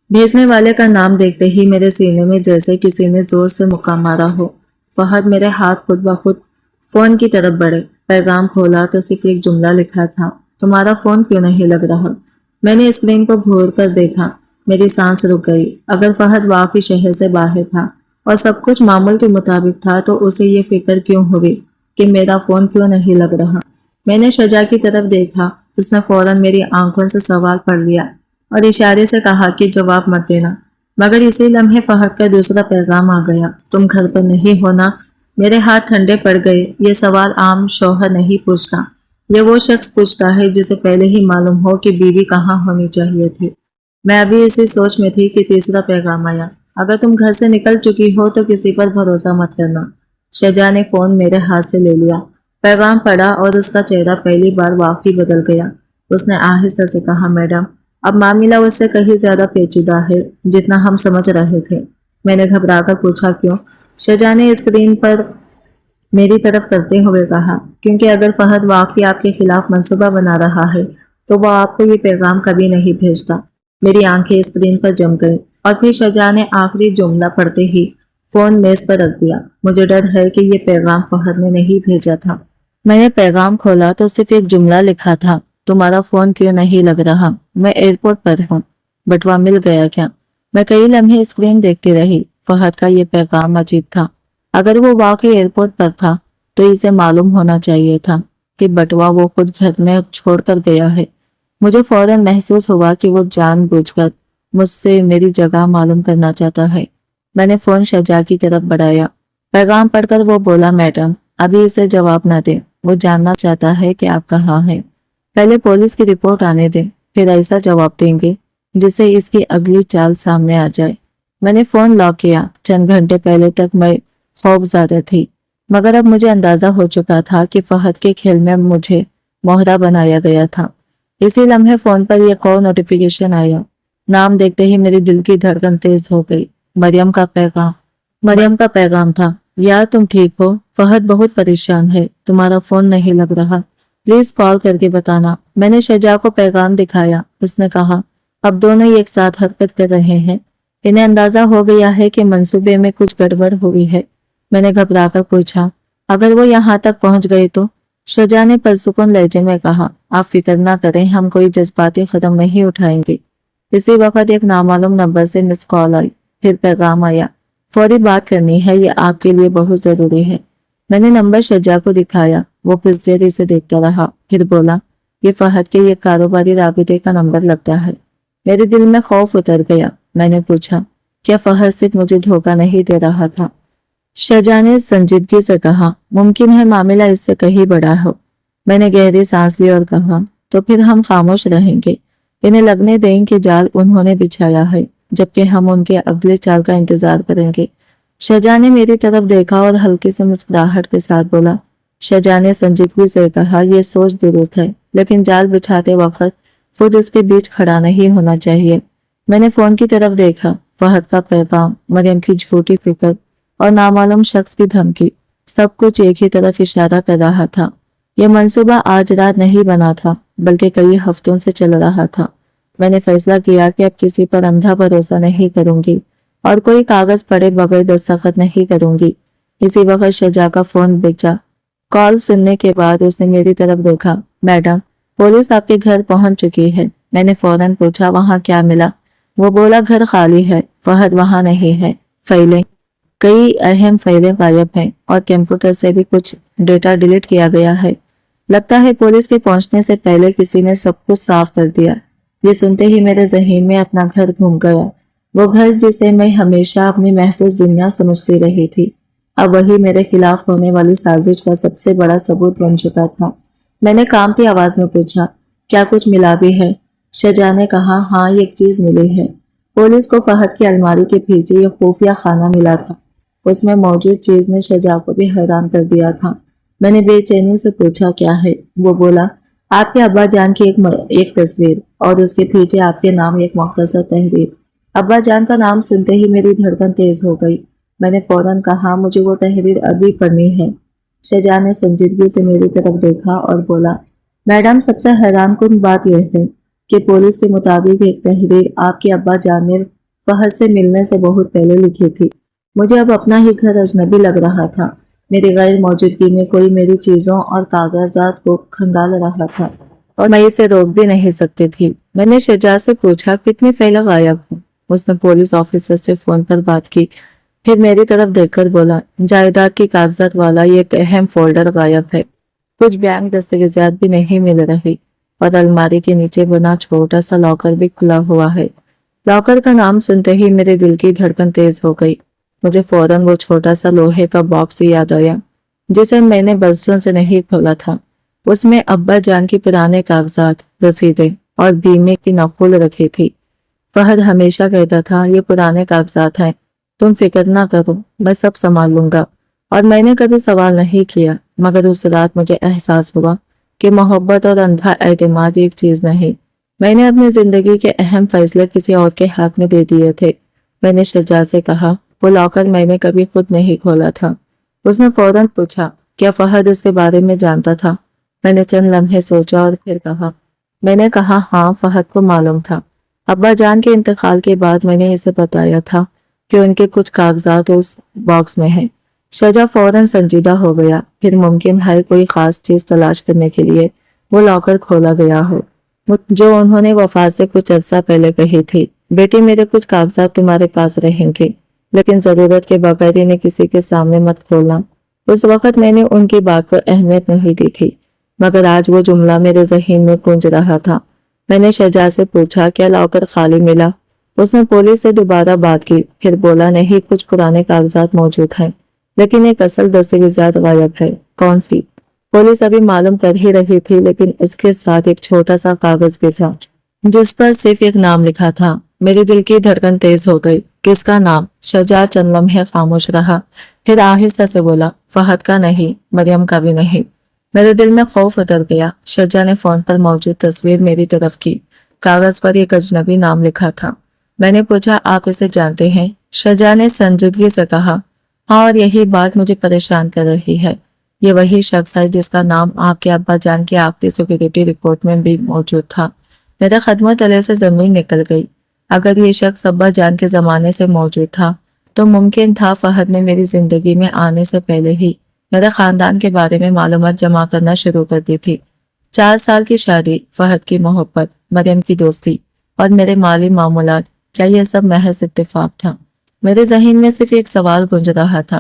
भेजने वाले का नाम देखते ही मेरे सीने में जैसे किसी ने जोर से मुक्का मारा हो। फहद मेरे हाथ खुद ब खुद फोन की तरफ बढ़े। पैगाम खोला तो सिर्फ एक जुमला लिखा था, तुम्हारा फोन क्यों नहीं लग रहा। मैंने स्क्रीन को घूर कर देखा। मेरी सांस रुक गई। अगर फहद वाकई शहर से बाहर था और सब कुछ मामूल के मुताबिक था तो उसे ये फिक्र क्यों हुई कि मेरा फोन क्यों नहीं लग रहा। मैंने शजा की तरफ देखा। उसने फौरन मेरी आंखों से सवाल पढ़ लिया और इशारे से कहा कि जवाब मत देना। मगर इसी लम्हे फहद का दूसरा पैगाम आ गया, तुम घर पर नहीं होना। मेरे हाथ ठंडे पड़ गए। ये सवाल आम शौहर नहीं पूछता, ये वो शख्स पूछता है जिसे पहले ही मालूम हो कि बीवी कहाँ होनी चाहिए थी। मैं अभी इसी सोच में थी कि तीसरा पैगाम आया, अगर तुम घर से निकल चुकी हो तो किसी पर भरोसा मत करना। शजा ने फोन मेरे हाथ से ले लिया, पैगाम पढ़ा और उसका चेहरा पहली बार वाकई बदल गया। उसने आहिस्ता से कहा, मैडम अब मामला उससे कहीं ज्यादा पेचीदा है जितना हम समझ रहे थे। मैंने घबराकर पूछा, क्यों? शजा ने स्क्रीन पर मेरी तरफ करते हुए कहा, क्योंकि अगर फहद वाकई आपके खिलाफ मंसूबा बना रहा है तो वह आपको ये पैगाम कभी नहीं भेजता। मेरी आंखें स्क्रीन पर जम गई और फिर शजा ने आखिरी जुमला पढ़ते ही फोन मेज पर रख दिया। मुझे डर है कि ये पैगाम फहद ने नहीं भेजा था। मैंने पैगाम खोला तो सिर्फ एक जुमला लिखा था, तुम्हारा फोन क्यों नहीं लग रहा, मैं एयरपोर्ट पर हूँ। बटवा मिल गया क्या? मैं कई लम्हे स्क्रीन देखती रही। फहद का ये पैगाम अजीब था। अगर वो वाकई एयरपोर्ट पर था तो इसे मालूम होना चाहिए था कि बटवा वो खुद घर में छोड़कर गया है। मुझे फौरन महसूस हुआ कि वो जानबूझकर मुझसे मेरी जगह मालूम करना चाहता है। मैंने फोन शजा की तरफ बढ़ाया। पैगाम पढ़कर वो बोला, मैडम अभी इसे जवाब न दे, वो जानना चाहता है कि आप कहाँ हैं। पहले पुलिस की रिपोर्ट आने दें, फिर ऐसा जवाब देंगे जिससे इसकी अगली चाल सामने आ जाए। मैंने फोन लॉक किया। चंद घंटे पहले तक मैं खौफज़दा थी, मगर अब मुझे अंदाजा हो चुका था कि फहद के खेल में मुझे मोहरा बनाया गया था। इसी लम्हे फोन पर एक और नोटिफिकेशन आया। नाम देखते ही मेरे दिल की धड़कन तेज हो गई। मरियम का पैगाम था, यार तुम ठीक हो? फहद बहुत परेशान है, तुम्हारा फोन नहीं लग रहा, प्लीज कॉल करके बताना। मैंने शजा को पैगाम दिखाया। उसने कहा, अब दोनों एक साथ हरकत कर रहे हैं, इन्हें अंदाजा हो गया है कि मंसूबे में कुछ गड़बड़ हुई है। मैंने घबराकर पूछा, अगर वो यहाँ तक पहुंच गए तो? शजा ने परसुकून लहजे में कहा, आप फिक्र ना करें, हम कोई जज्बाती कदम नहीं उठाएंगे। इसी वक्त एक नामालूम नंबर से मिस कॉल आई, फिर पैगाम आया, फौरी बात करनी है, ये आपके लिए बहुत जरूरी है। मैंने नंबर शजा को दिखाया। वो फिर देर से देखता रहा, फिर बोला, ये फहद के ये कारोबारी राबिते का नंबर लगता है। मेरे दिल में खौफ उतर गया। मैंने पूछा, क्या फहद सिर्फ मुझे धोखा नहीं दे रहा था? शजा ने संजीदगी से कहा, मुमकिन है मामला इससे कहीं बड़ा हो। मैंने गहरी सांस ली और कहा, तो फिर हम खामोश रहेंगे, इन्हें लगने दें कि जाल उन्होंने बिछाया है, जबकि हम उनके अगले चाल का इंतजार करेंगे। शजा ने मेरी तरफ देखा और हल्की से मुस्कुराहट के साथ बोला। शजा ने संजीदगी से कहा, यह सोच दुरुस्त है, लेकिन जाल बिछाते वक्त खुद उसके बीच खड़ा नहीं होना चाहिए। मैंने फोन की तरफ देखा। फहद का पैगाम, मरियम की झूठी फिक्र और नामालूम शख्स की धमकी, सब कुछ एक ही तरफ इशारा कर रहा था। यह मंसूबा आज रात नहीं बना था, बल्कि कई हफ्तों से चल रहा था। میں نے فیصلہ کیا کہ اب کسی پر اندھا بھروسہ نہیں کروں گی اور کوئی کاغذ پڑے بغیر دستخط نہیں کروں گی۔ اسی وقت شجاع کا فون بجا۔ کال سننے کے بعد اس نے میری طرف دیکھا۔ میڈم، پولیس آپ کے گھر پہنچ چکی ہے۔ میں نے فوراً پوچھا وہاں کیا ملا؟ وہ بولا گھر خالی ہے، فہد وہاں نہیں ہے، فائلیں، کئی اہم فائلیں غائب ہیں اور کمپیوٹر سے بھی کچھ ڈیٹا ڈیلیٹ کیا گیا ہے۔ لگتا ہے پولیس کے پہنچنے سے پہلے کسی نے سب کچھ صاف کر دیا۔ یہ سنتے ہی میرے ذہن میں اپنا گھر گھوم گیا، وہ گھر جسے میں ہمیشہ اپنی محفوظ دنیا سمجھتی رہی تھی، اب وہی میرے خلاف ہونے والی سازش کا سب سے بڑا ثبوت بن چکا تھا۔ میں نے کانپتی آواز میں پوچھا، کیا کچھ ملا بھی ہے؟ شجاع نے کہا، ہاں ایک چیز ملی ہے۔ پولیس کو فہد کی الماری کے پیچھے یہ خفیہ خانہ ملا تھا۔ اس میں موجود چیز نے شجاع کو بھی حیران کر دیا تھا۔ میں نے بے چینی سے پوچھا کیا ہے؟ وہ بولا، آپ کے ابا جان کی ایک تصویر اور اس کے پیچھے آپ کے نام ایک مختصر تحریر۔ ابا جان کا نام سنتے ہی میری دھڑکن تیز ہو گئی۔ میں نے فوراً کہا، مجھے وہ تحریر ابھی پڑھنی ہے۔ شجاع نے سنجیدگی سے میری طرف دیکھا اور بولا، میڈم سب سے حیران کن بات یہ ہے کہ پولیس کے مطابق ایک تحریر آپ کے ابا جان نے فہد سے ملنے سے بہت پہلے لکھی تھی۔ مجھے اب اپنا ہی گھر اجنبی لگ رہا تھا۔ میری غیر موجودگی میں کوئی میری چیزوں اور کاغذات کو کھنگال رہا تھا اور میں اسے روک بھی نہیں سکتی تھی۔ میں نے شجاع سے پوچھا، کتنی فائلیں غائب ہیں؟ اس نے پولیس آفیسر سے فون پر بات کی، پھر میری طرف دیکھ کر بولا، جائیداد کی کاغذات والا ایک اہم فولڈر غائب ہے، کچھ بینک دستاویزات بھی نہیں مل رہی اور الماری کے نیچے بنا چھوٹا سا لاکر بھی کھلا ہوا ہے۔ لاکر کا نام سنتے ہی میرے دل کی دھڑکن تیز ہو گئی۔ مجھے فوراً وہ چھوٹا سا لوہے کا باکس یاد آیا جسے میں نے برسوں سے نہیں کھولا تھا۔ اس میں ابا جان کی پرانے کاغذات، رسیدیں اور بیمے کی نقل رکھی تھی۔ فہد ہمیشہ کہتا تھا، یہ پرانے کاغذات ہیں، تم فکر نہ کرو، میں سب سنبھال لوں گا۔ اور میں نے کبھی سوال نہیں کیا، مگر اس رات مجھے احساس ہوا کہ محبت اور اندھا اعتماد ایک چیز نہیں۔ میں نے اپنی زندگی کے اہم فیصلے کسی اور کے ہاتھ میں دے دیے تھے۔ میں نے شجاع سے کہا، وہ لاکر میں نے کبھی خود نہیں کھولا تھا۔ اس نے فوراً پوچھا، کیا فہد اس کے بارے میں جانتا تھا؟ میں نے چند لمحے سوچا اور پھر کہا، میں نے کہا ہاں، فہد کو معلوم تھا۔ ابا جان کے انتقال کے بعد میں نے اسے بتایا تھا کہ ان کے کچھ کاغذات اس باکس میں ہیں۔ شجاع فوراً سنجیدہ ہو گیا، پھر ممکن ہے کوئی خاص چیز تلاش کرنے کے لیے وہ لاکر کھولا گیا ہو، جو انہوں نے وفات سے کچھ عرصہ پہلے کہی تھی، بیٹی میرے کچھ کاغذات تمہارے پاس رہیں گے، لیکن ضرورت کے بغیر انہیں کسی کے سامنے مت کھولنا۔ اس وقت میں نے ان کی بات کو اہمیت نہیں دی تھی، مگر آج وہ جملہ میرے ذہن میں گونج رہا تھا۔ میں نے شجاع سے پوچھا، کیا لاکر خالی ملا؟ اس نے پولیس سے دوبارہ بات کی، پھر بولا، نہیں، کچھ پرانے کاغذات موجود ہیں، لیکن ایک اصل دستاویزات غائب ہے۔ کون سی؟ پولیس ابھی معلوم کر ہی رہی تھی، لیکن اس کے ساتھ ایک چھوٹا سا کاغذ بھی تھا جس پر صرف ایک نام لکھا تھا۔ میری دل کی دھڑکن تیز ہو گئی۔ کس کا نام؟ شجاع چند لمحے خاموش رہا، پھر آہستہ سے بولا، فہد کا نہیں، مریم کا بھی نہیں۔ میرے دل میں خوف اتر گیا۔ شجاع نے فون پر موجود تصویر میری طرف کی، کاغذ پر ایک اجنبی نام لکھا تھا۔ میں نے پوچھا، آپ اسے جانتے ہیں؟ شجاع نے سنجیدگی سے کہا، ہاں، اور یہی بات مجھے پریشان کر رہی ہے۔ یہ وہی شخص ہے جس کا نام آپ کے ابا جان کی آخری سیکیورٹی رپورٹ میں بھی موجود تھا۔ میرے قدموں تلے سے زمین نکل گئی۔ اگر یہ شخص ابا جان کے زمانے سے موجود تھا تو ممکن تھا فہد نے میری زندگی میں آنے سے پہلے ہی میرے خاندان کے بارے میں معلومات جمع کرنا شروع کر دی تھی۔ 4 سال کی شادی، فہد کی محبت، مریم کی دوستی اور میرے مالی معاملات، کیا یہ سب محض اتفاق تھا؟ میرے ذہن میں صرف ایک سوال گونج رہا تھا،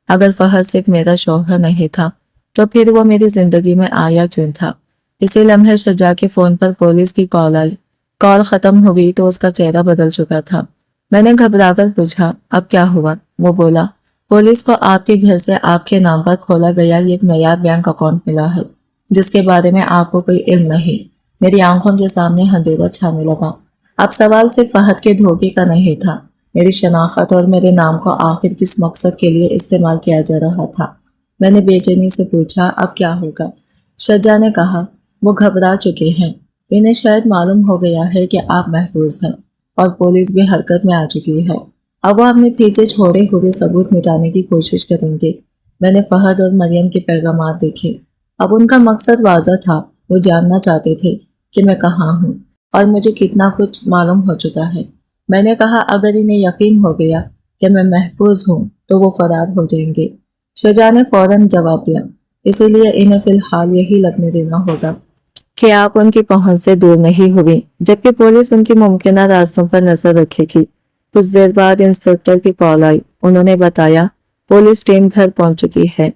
اگر فہد صرف میرا شوہر نہیں تھا تو پھر وہ میری زندگی میں آیا کیوں تھا؟ اسی لمحے شجاع کے فون پر پولیس کی کال آئی۔ کال ختم ہوئی تو اس کا چہرہ بدل چکا تھا۔ میں نے گھبرا کر پوچھا، اب کیا ہوا؟ وہ بولا، پولیس کو آپ کے گھر سے آپ کے نام پر کھولا گیا ایک نیا بینک اکاؤنٹ ملا ہے جس کے بارے میں آپ کو کوئی علم نہیں۔ میری آنکھوں کے سامنے اندھیرا چھانے لگا۔ اب سوال صرف فہد کے دھوکے کا نہیں تھا، میری شناخت اور میرے نام کو آخر کس مقصد کے لیے استعمال کیا جا رہا تھا۔ میں نے بے چینی سے پوچھا، اب کیا ہوگا؟ شجاع نے کہا، وہ گھبرا چکے ہیں، انہیں شاید معلوم ہو گیا ہے کہ آپ محفوظ ہیں اور پولیس بھی حرکت میں آ چکی ہے۔ اب وہ اپنے پیچھے چھوڑے ہوئے ثبوت مٹانے کی کوشش کریں گے۔ میں نے فہد اور مریم کے پیغامات دیکھے۔ اب ان کا مقصد واضح تھا، وہ جاننا چاہتے تھے کہ میں کہاں ہوں۔ اور مجھے کتنا کچھ معلوم ہو چکا ہے۔ میں نے کہا اگر انہیں یقین ہو گیا کہ میں محفوظ ہوں تو وہ فرار ہو جائیں گے۔ شجاع نے فوراً جواب دیا، اسی لیے انہیں فی الحال یہی لگنے دینا ہوگا کہ آپ ان کی پہنچ سے دور نہیں ہوئی، جبکہ پولیس ان کی ممکنہ راستوں پر نظر رکھے گی۔ کچھ دیر بعد انسپکٹر کی کال آئی۔ انہوں نے بتایا پولیس ٹیم گھر پہنچ چکی ہے،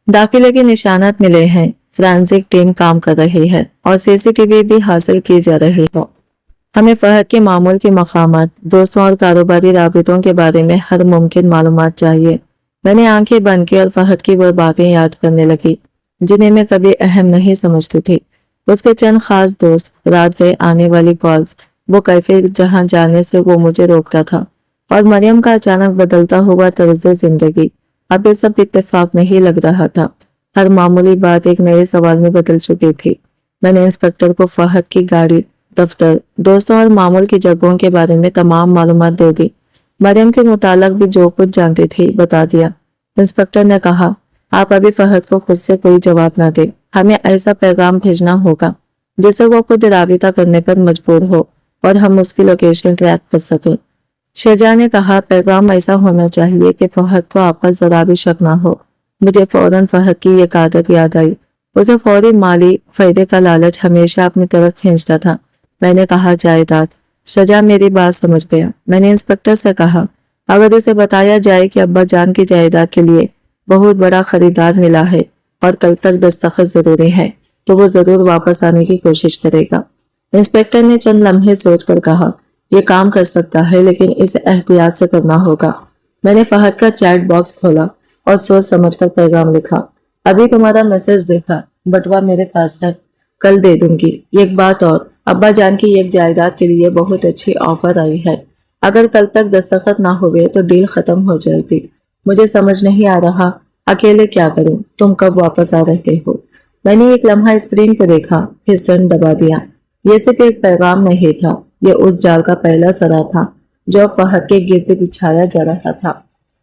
داخلے کے نشانات ملے ہیں، فرانسک ٹیم کام کر رہی ہے اور سی سی ٹی وی بھی حاصل کی جا رہی ہے۔ ہمیں فہد کے معمول کی مقامات، دوستوں اور کاروباری رابطوں کے بارے میں ہر ممکن معلومات چاہیے۔ میں نے آنکھیں بند کی اور فہد کی وہ باتیں یاد کرنے لگی جنہیں میں کبھی اہم نہیں سمجھتی تھی۔ اس کے چند خاص دوست، رات گئے آنے والی کالز، وہ کیفے جہاں جانے سے وہ مجھے روکتا تھا، اور مریم کا اچانک بدلتا ہوا طرز زندگی۔ اب یہ سب اتفاق نہیں لگ رہا تھا، ہر معمولی بات ایک نئے سوال میں بدل چکی تھی۔ میں نے انسپکٹر کو فہد کی گاڑی، دفتر، دوستوں اور معمول کی جگہوں کے بارے میں تمام معلومات دے دی۔ مریم کے متعلق بھی جو کچھ جانتی تھی بتا دیا۔ انسپکٹر نے کہا، آپ ابھی فہد کو خود سے کوئی جواب نہ دیں، ہمیں ایسا پیغام بھیجنا ہوگا جس سے وہ خود رابطہ کرنے پر مجبور ہو اور ہم اس کی لوکیشن ٹریک کر سکیں۔ شجاع نے کہا، پیغام ایسا ہونا چاہیے کہ فہد کو آپ پر ذرا بھی شک نہ ہو۔ مجھے فوراً فہد کی ایک عادت یاد آئی، اسے فوری مالی فائدے کا لالچ ہمیشہ اپنی طرف کھینچتا تھا۔ میں نے کہا، جائیداد؟ شجاع میری بات سمجھ گیا۔ میں نے انسپکٹر سے کہا، اگر اسے بتایا جائے کہ ابا جان کی جائیداد کے لیے بہت بڑا خریدار ملا ہے اور کل تک دستخط ضروری ہے تو وہ ضرور واپس آنے کی کوشش کرے گا۔ انسپکٹر نے چند لمحے سوچ کر کہا، یہ کام کر سکتا ہے لیکن اسے احتیاط سے کرنا ہوگا۔ میں نے فہد کا چیٹ باکس کھولا اور سوچ سمجھ کر پیغام لکھا، ابھی تمہارا میسج دیکھا، بٹوا میرے پاس ہے، کل دے دوں گی۔ ایک بات اور، ابا جان کی ایک جائیداد کے لیے بہت اچھی آفر آئی ہے، اگر کل تک دستخط نہ ہوئے تو ڈیل ختم ہو جائے گی۔ مجھے سمجھ نہیں آ رہا اکیلے کیا کروں، تم کب واپس آ رہے ہو؟ میں نے ایک لمحہ اسکرین پہ دیکھا، پھر سینڈ دبا دیا۔ یہ صرف ایک پیغام نہیں تھا، یہ اس جال کا پہلا سرا تھا جو فہد کے گرد بچھایا جا رہا تھا۔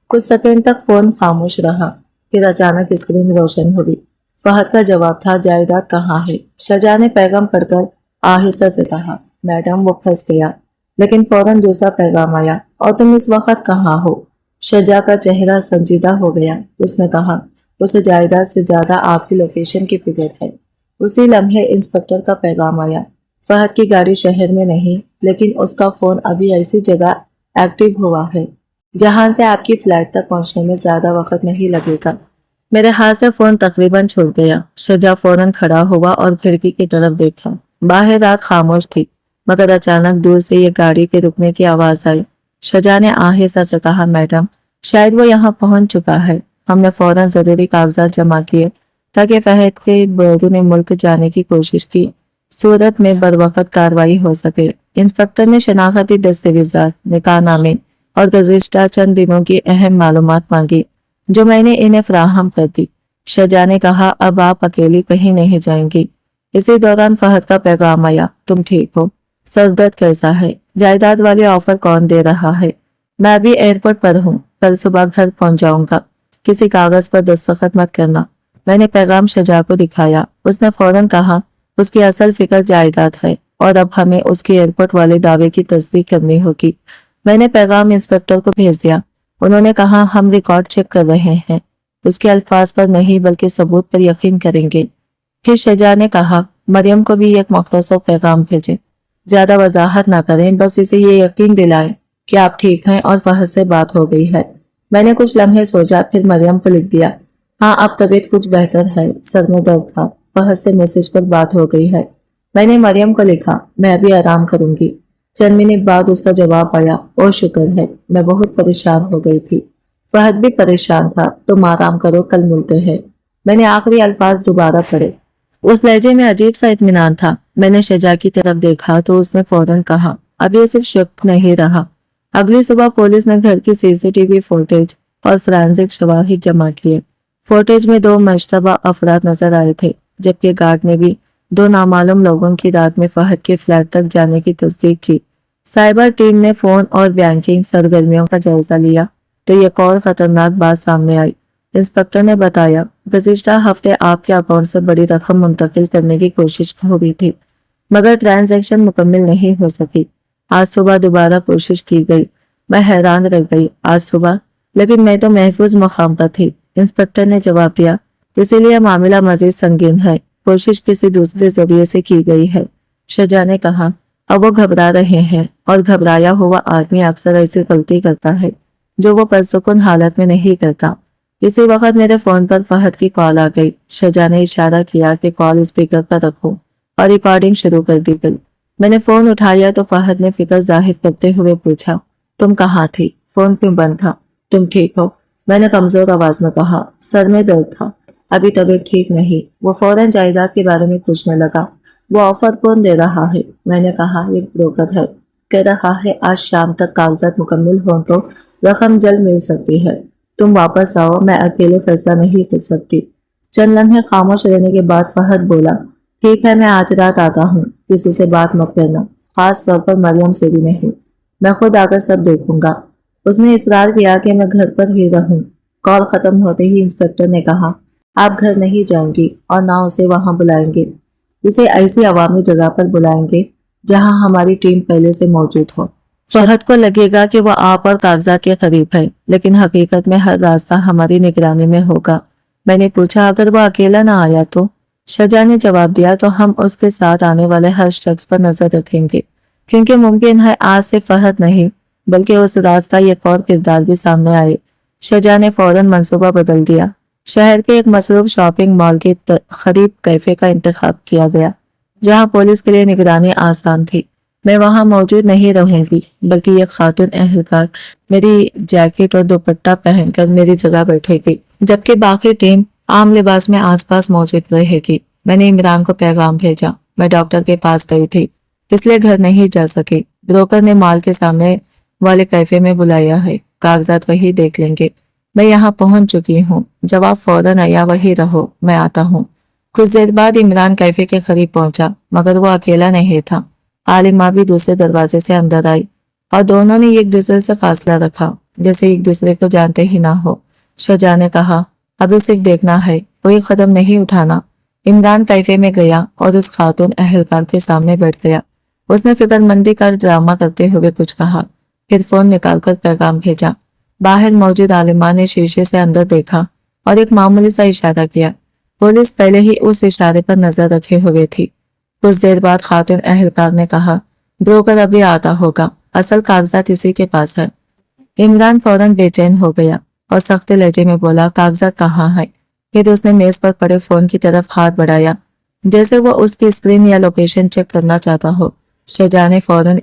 کچھ سیکنڈ تک فون خاموش رہا، پھر اچانک اسکرین روشن ہوئی۔ فہد کا جواب تھا، جائیداد کہاں ہے؟ شجاع نے پیغام پڑھ کر آہستہ سے کہا، میڈم وہ پھنس گیا۔ لیکن فوراً دوسرا پیغام آیا، اور تم اس وقت کہاں ہو؟ شجاع کا چہرہ سنجیدہ ہو گیا۔ اس نے کہا، اسے جائیداد سے زیادہ آپ کی لوکیشن کی فکر ہے۔ اسی لمحے انسپکٹر کا پیغام آیا، فہد کی گاڑی شہر میں نہیں، لیکن اس کا فون ابھی ایسی جگہ ایکٹیو ہوا ہے جہاں سے آپ کی فلائٹ تک پہنچنے میں زیادہ وقت نہیں لگے گا۔ میرے ہاتھ سے فون تقریباً چھوٹ گیا۔ شجاع فوراً کھڑا ہوا اور کھڑکی کی طرف دیکھا۔ باہر رات خاموش تھی، مگر اچانک دور سے یہ گاڑی کے رکنے کی آواز آئی۔ شجاع نے آہستہ سے کہا، میڈم شاید وہ یہاں پہنچ چکا ہے۔ ہم نے فوراً ضروری کاغذات جمع کیے تاکہ فہد کے بیرون ملک جانے کی کوشش کی صورت میں بروقت کارروائی ہو سکے۔ انسپکٹر نے شناختی دستاویزات، نکاح نامے اور گزشتہ چند دنوں کی اہم معلومات مانگی جو میں نے انہیں فراہم کر دی۔ شجاع نے کہا، اب آپ اکیلی کہیں نہیں جائیں گی۔ اسی دوران فہد کا پیغام آیا، تم ٹھیک ہو؟ سر درد کیسا ہے؟ جائیداد والی آفر کون دے رہا ہے؟ میں ابھی ایئرپورٹ پر ہوں، کل صبح گھر پہنچ جاؤں گا، کسی کاغذ پر دستخط مت کرنا۔ میں نے پیغام شجاع کو دکھایا۔ اس نے فوراً کہا، اس کی اصل فکر جائیداد ہے اور اب ہمیں اس کے ایئرپورٹ والے دعوے کی تصدیق کرنی ہوگی۔ میں نے پیغام انسپکٹر کو بھیج دیا۔ انہوں نے کہا، ہم ریکارڈ چیک کر رہے ہیں، اس کے الفاظ پر نہیں بلکہ ثبوت پر یقین کریں گے۔ پھر شجاع نے کہا، مریم کو بھی ایک مختصر پیغام بھیجیں، زیادہ وضاحت نہ کریں، بس اسے یہ یقین دلائیں کہ آپ ٹھیک ہیں اور فہد سے بات ہو گئی ہے۔ میں نے کچھ لمحے سوچا، پھر مریم کو لکھ دیا، ہاں اب طبیعت کچھ بہتر ہے، سر میں درد تھا، فہد سے میسج پر بات ہو گئی ہے۔ میں نے مریم کو لکھا، میں ابھی آرام کروں گی۔ چند منٹ بعد اس کا جواب آیا، اور شکر ہے، میں بہت پریشان ہو گئی تھی۔ فہد بھی پریشان تھا، تم آرام کرو، کل ملتے ہیں۔ میں نے آخری الفاظ دوبارہ پڑھے۔ اس لہجے میں عجیب سا اطمینان تھا۔ میں نے شجاع کی طرف دیکھا تو اس نے فوراً کہا، اب یہ صرف شک نہیں رہا۔ اگلی صبح پولیس نے گھر کی سی سی ٹی وی فوٹیج اور فرانسک شواہد جمع کیے۔ فوٹیج میں 2 مشتبہ افراد نظر آئے تھے، جبکہ گارڈ نے بھی 2 نامعلوم لوگوں کی رات میں فہد کے فلیٹ تک جانے کی تصدیق کی۔ سائبر ٹیم نے فون اور بینکنگ سرگرمیوں کا جائزہ لیا تو ایک اور خطرناک بات سامنے آئی۔ انسپکٹر نے بتایا، گزشتہ ہفتے آپ کے اکاؤنٹ سے بڑی رقم منتقل کرنے کی کوشش ہوئی تھی۔ मगर ट्रांजैक्शन मुकम्मल नहीं हो सकी। आज सुबह दोबारा कोशिश की गई। मैं हैरान रह गई। आज सुबह, लेकिन मैं तो महफूज मकाम पर थी। इंस्पेक्टर ने जवाब दिया, इसीलिए मामला मजीद संगीन है। कोशिश किसी दूसरे जरिए से की गई है। शजा ने कहा, अब वो घबरा रहे हैं और घबराया हुआ आदमी अक्सर ऐसी गलती करता है जो वो पुरसुकून हालत में नहीं करता। इसी वक्त मेरे फोन पर फहद की कॉल आ गई। शजा ने इशारा किया कि कॉल स्पीकर पर रखो और रिकॉर्डिंग शुरू कर दी गई। मैंने फोन उठाया तो फहद ने फिक्र जाहिर करते हुए पूछा, तुम कहाँ थी? फोन क्यों बंद था? तुम ठीक हो? मैंने कमजोर आवाज में कहा, सर में दर्द था, अभी तबीयत ठीक नहीं। वो फौरन जायदाद के बारे में पूछने लगा। वो ऑफर कौन दे रहा है? मैंने कहा, एक ब्रोकर है, कह रहा है आज शाम तक कागजात मुकम्मल हो तो रकम जल्द मिल सकती है। तुम वापस आओ, मैं अकेले फैसला नहीं कर सकती। चंद लम्हे खामोश रहने के बाद फहद बोला, ठीक है, मैं आज रात आता हूँ, किसी से बात मत करना, खास तौर पर मरियम से भी नहीं। मैं खुद आकर सब देखूंगा। उसने इसरार किया कि मैं घर पर ही रहूं। कॉल खत्म होते ही इंस्पेक्टर ने कहा, आप घर नहीं जाएंगी और ना उसे वहां बुलाएंगे। इसे ऐसी अवामी जगह पर बुलाएंगे जहां हमारी टीम पहले से मौजूद हो। फहद को लगेगा कि वह आप और कागजात के करीब है, लेकिन हकीकत में हर रास्ता हमारी निगरानी में होगा। मैंने पूछा, अगर वो अकेला ना आया तो? शजा ने जवाब दिया, तो हम उसके साथ आने वाले हर शख्स पर नजर रखेंगे, क्योंकि मुमकिन है आज से फहद नहीं बल्कि उस राज का एक और किरदार भी सामने आए। शजा ने फौरन मंसूबा बदल दिया। शहर के एक मसरूफ शॉपिंग मॉल के करीब कैफे का इंतखाब किया गया, जहां पुलिस के लिए निगरानी आसान थी। मैं वहां मौजूद नहीं रहूंगी, बल्कि एक खातून एहलकार मेरी जैकेट और दुपट्टा पहनकर मेरी जगह बैठेगी, जबकि बाकी टीम आम लिबास में आसपास मौजूद रहेगी। मैंने इमरान को पैगाम भेजा। मैं डॉक्टर के पास गई थी, इसलिए घर नहीं जा सकी। ब्रोकर ने मॉल के सामने वाले कैफे में बुलाया है, कागजात वही देख लेंगे। मैं यहाँ पहुंच चुकी हूँ। जवाब फौरन आया, वही रहो, मैं आता हूँ। कुछ देर बाद इमरान कैफे के करीब पहुंचा, मगर वो अकेला नहीं था। आलिमा भी दूसरे दरवाजे से अंदर आई और दोनों ने एक दूसरे से फासला रखा, जैसे एक दूसरे को जानते ही ना हो। शजा ने कहा, अभी सिर्फ देखना है, कोई कदम नहीं उठाना। इमरान कैफे में गया और उस खातून अहलकार के सामने बैठ गया। उसने फिक्रमंदी का ड्रामा करते हुए कुछ कहा, फिर फोन निकालकर पैगाम भेजा। बाहर मौजूद आलिमा ने शीशे से अंदर देखा और एक मामूली सा इशारा किया। पुलिस पहले ही उस इशारे पर नजर रखे हुए थी। कुछ देर बाद खातून अहलकार ने कहा, ब्रोकर अभी आता होगा, असल कागजात इसी के पास है। इमरान फौरन बेचैन हो गया और सख्त लहजे में बोला, कागजात कहाँ है? फिर उसने मेज पर पड़े फोन की तरफ हाथ बढ़ाया, जैसे वो उसकी स्क्रीन या लोकेशन चेक करना चाहता हो। शजा ने फौरन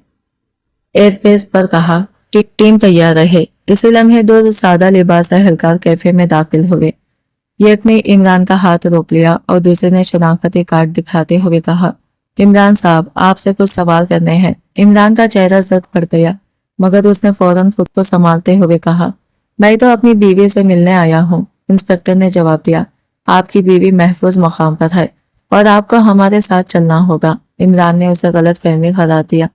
एयरफेस पर कहा, टीम तैयार रहे। इसी लम्हे दो सादा लिबास अहलकार कैफे में दाखिल हुए। एक ने इमरान का हाथ रोक लिया और दूसरे ने शनाख्ती कार्ड दिखाते हुए कहा, इमरान साहब, आपसे कुछ सवाल करने हैं। इमरान का चेहरा जद पड़ गया, मगर उसने फौरन खुद को संभालते हुए कहा, मैं तो अपनी बीवी से मिलने आया हूँ। इंस्पेक्टर ने जवाब दिया, आपकी बीवी महफूज मकाम पर है और आपको हमारे साथ चलना होगा। इमरान ने उसे गलत फहमी करार दिया,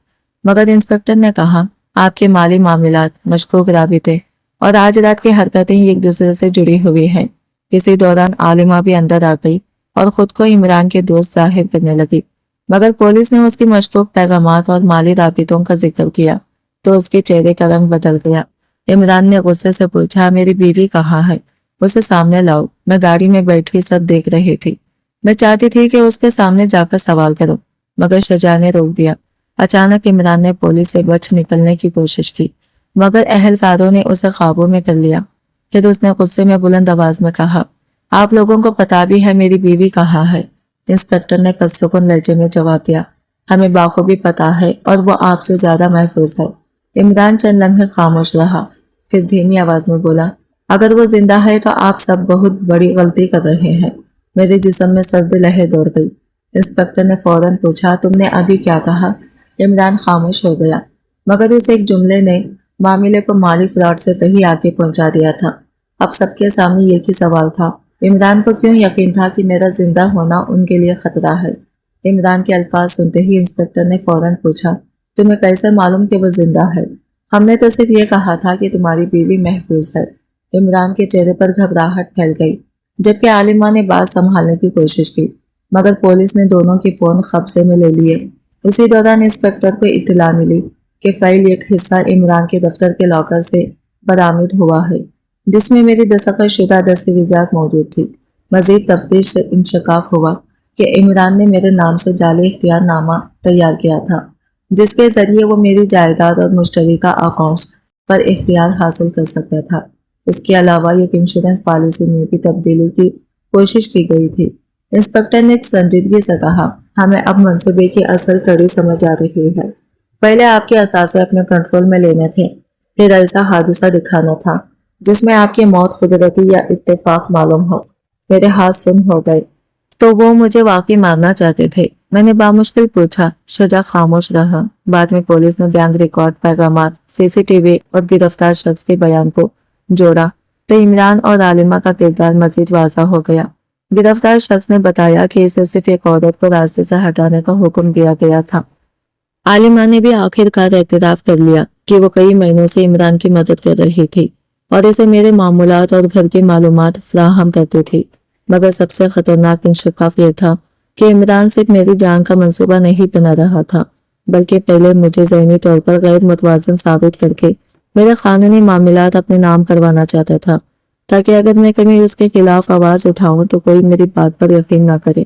मगर इंस्पेक्टर ने कहा, आपके माली मामलात, मशकूक राबिते और आज रात की हरकतें एक दूसरे से जुड़ी हुई हैं। इसी दौरान आलिमा भी अंदर आ गई और खुद को इमरान के दोस्त जाहिर करने लगी, मगर पुलिस ने उसकी मशकूक पैगामात और माली राबितों का जिक्र किया तो उसके चेहरे का रंग बदल गया। इमरान ने गुस्से से पूछा, मेरी बीवी कहाँ है? उसे सामने लाओ। मैं गाड़ी में बैठी सब देख रही थी। मैं चाहती थी कि उसके सामने जाकर सवाल करो, मगर शजा ने रोक दिया। अचानक इमरान ने पुलिस से बच निकलने की कोशिश की, मगर अहलकारों ने उसे काबू में कर लिया। फिर उसने गुस्से में बुलंद आवाज में कहा, आप लोगों को पता भी है मेरी बीवी कहाँ है? इंस्पेक्टर ने पुरसुकून लहजे में जवाब दिया, हमें बाखूबी पता है और वो आपसे ज्यादा महफूज है। इमरान चंद लम्हे खामोश रहा, फिर धीमी आवाज में बोला, अगर वो जिंदा है तो आप सब बहुत बड़ी गलती कर रहे हैं। मेरे जिस्म में सर्द लहर दौड़ गई। इंस्पेक्टर ने फौरन पूछा, तुमने अभी क्या कहा? इमरान खामोश हो गया, मगर उस एक जुमले ने मामले को माली फ्रॉड से कहीं आगे पहुंचा दिया था। अब सबके सामने एक ही सवाल था, इमरान को क्यों यकीन था कि मेरा जिंदा होना उनके लिए खतरा है? इमरान के अल्फाज सुनते ही इंस्पेक्टर ने फौरन पूछा, तुम्हें कैसे मालूम कि वो जिंदा है? हमने तो सिर्फ ये कहा था कि तुम्हारी बीवी महफूज है। इमरान के चेहरे पर घबराहट फैल गई, जबकि आलिमा ने बात संभालने की कोशिश की, मगर पुलिस ने दोनों के फोन कब्जे में ले लिए। इसी दौरान इंस्पेक्टर को इत्तला मिली कि फाइल एक हिस्सा इमरान के दफ्तर के लॉकर से बरामद हुआ है, जिसमें मेरी दस्तखत शुदा दस्तावेजात मौजूद थी। मजीद तफ्तीश से इंशकाफ हुआ कि इमरान ने मेरे नाम से जाली इख्तियारनामा तैयार किया था, जिसके जरिए वो मेरी जायदाद और मुश्तरका अकाउंट्स पर इख्तियार हासिल कर सकता था। इसके अलावा एक इंश्योरेंस पॉलिसी में भी तब्दीली की कोशिश की गई थी। इंस्पेक्टर ने संजीदगी से कहा, हमें अब मंसूबे की असल कड़ी समझ आ रही है। पहले आपके असासे अपने कंट्रोल में लेने थे, फिर ऐसा हादसा दिखाना था जिसमें आपकी मौत कुदरती या इत्तेफाक मालूम हो। मेरे हाथ सुन हो गए। तो वो मुझे वाकई मारना चाहते थे? मैंने बामुश्किल पूछा। शुजा खामोश रहा। बाद में पुलिस ने बैंक रिकॉर्ड, पैगामात, सीसीटीवी और गिरफ्तार शख्स के बयान को जोड़ा तो इमरान और आलिमा का किरदार मजीद वाज़ा हो गया। गिरफ्तार शख्स ने बताया कि इसे सिर्फ एक औरत को रास्ते से हटाने का हुक्म दिया गया था। आलिमा ने भी आखिरकार एतराफ कर लिया कि वो कई महीनों से इमरान की मदद कर रही थी और इसे मेरे मामूलात और घर की मालूमात फराहम करती थी। मगर सबसे खतरनाक इंशिकाफ यह था कि इमरान सिर्फ मेरी जान का मंसूबा नहीं बना रहा था, बल्कि पहले मुझे ज़हनी तौर पर गैर मुतवाज़न साबित करके मेरे कानूनी मामलात अपने नाम करवाना चाहता था, ताकि अगर मैं कभी उसके खिलाफ आवाज़ उठाऊं तो कोई मेरी बात पर यकीन न करे।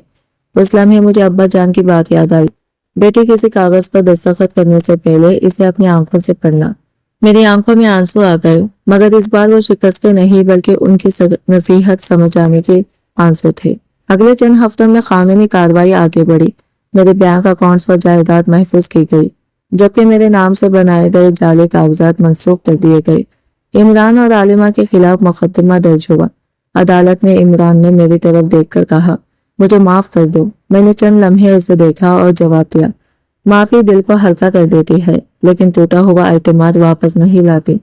उस लम्हे मुझे अब्बा जान की बात याद आई। बेटी किसी कागज पर दस्तखत करने से पहले इसे अपनी आंखों से पढ़ना। मेरी आंखों में आंसू आ गए, मगर इस बार वो शिकस्त के नहीं बल्कि उनकी नसीहत समझ आने के आंसू थे। अगले चंद हफ्तों में कानूनी कार्रवाई आगे बढ़ी। मेरे बैंक अकाउंट्स और जायदाद महफूज की गई, जबकि मेरे नाम से बनाए गए जाली कागजात मंसूख कर दिए गए। इमरान और आलिमा के खिलाफ मुकदमा दर्ज हुआ। अदालत में इमरान ने मेरी तरफ देखकर कहा, मुझे माफ कर दो। मैंने चंद लम्हे उसे देखा और जवाब दिया, माफी दिल को हल्का कर देती है, लेकिन टूटा हुआ एतमाद वापस नहीं लाती।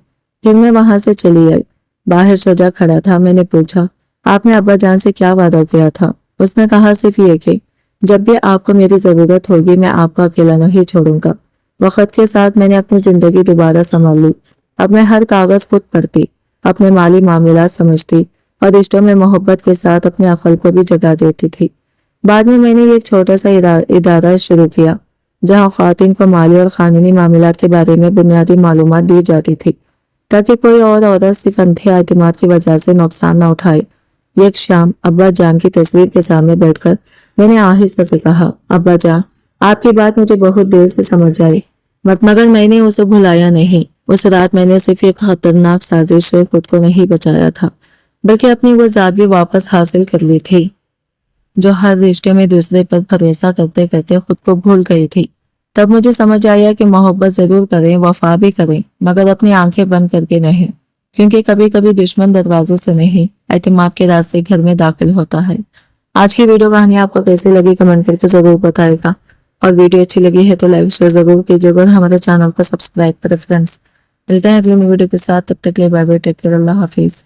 फिर मैं वहां से चली आई। बाहर शुजा खड़ा था। मैंने पूछा, आपने अब्बा जान से क्या वादा किया था? उसने कहा, सिर्फ ये कि जब भी आपको मेरी जरूरत होगी मैं आपको अकेला नहीं छोड़ूंगा। वक्त के साथ मैंने अपनी जिंदगी दोबारा संभाल ली। अब मैं हर कागज खुद पढ़ती, अपने माली मामलात समझती और रिश्तों में मोहब्बत के साथ अपने अकल को भी जगा देती थी। बाद में मैंने एक छोटा सा इदारा शुरू किया जहां ख्वातीन को माली और कानूनी मामलात के बारे में बुनियादी मालूमात दी जाती थी, ताकि कोई और औरत सिर्फ अंधे एतमाद की वजह से नुकसान न उठाए। एक शाम अब्बा जान की तस्वीर के सामने बैठकर मैंने आहिस्ता से कहा, अब्बा जान, आपकी बात मुझे बहुत देर से समझ आई, मगर मैंने उसे भुलाया नहीं। उस रात मैंने सिर्फ एक खतरनाक साजिश से खुद को नहीं बचाया था, बल्कि अपनी वो जात भी वापस हासिल कर ली थी, जो हर रिश्ते में दूसरे पर भरोसा करते करते खुद को भूल गई थी। तब मुझे समझ आया कि मोहब्बत जरूर करें, वफा भी करें, मगर अपनी आंखें बंद करके नहीं, क्योंकि कभी कभी दुश्मन दरवाजे से नहीं, एतमाद के रास्ते घर में दाखिल होता है। आज की वीडियो कहानी आपको कैसी लगी कमेंट करके जरूर बताएगा, और वीडियो अच्छी लगी है तो लाइक शेयर जरूर कीजिएगा और हमारे चैनल को सब्सक्राइब करें फ्रेंड्स। मिलते हैं अगली वीडियो के साथ, तब तक के लिए बाय बाय, टेक केयर, अल्लाह हाफिज।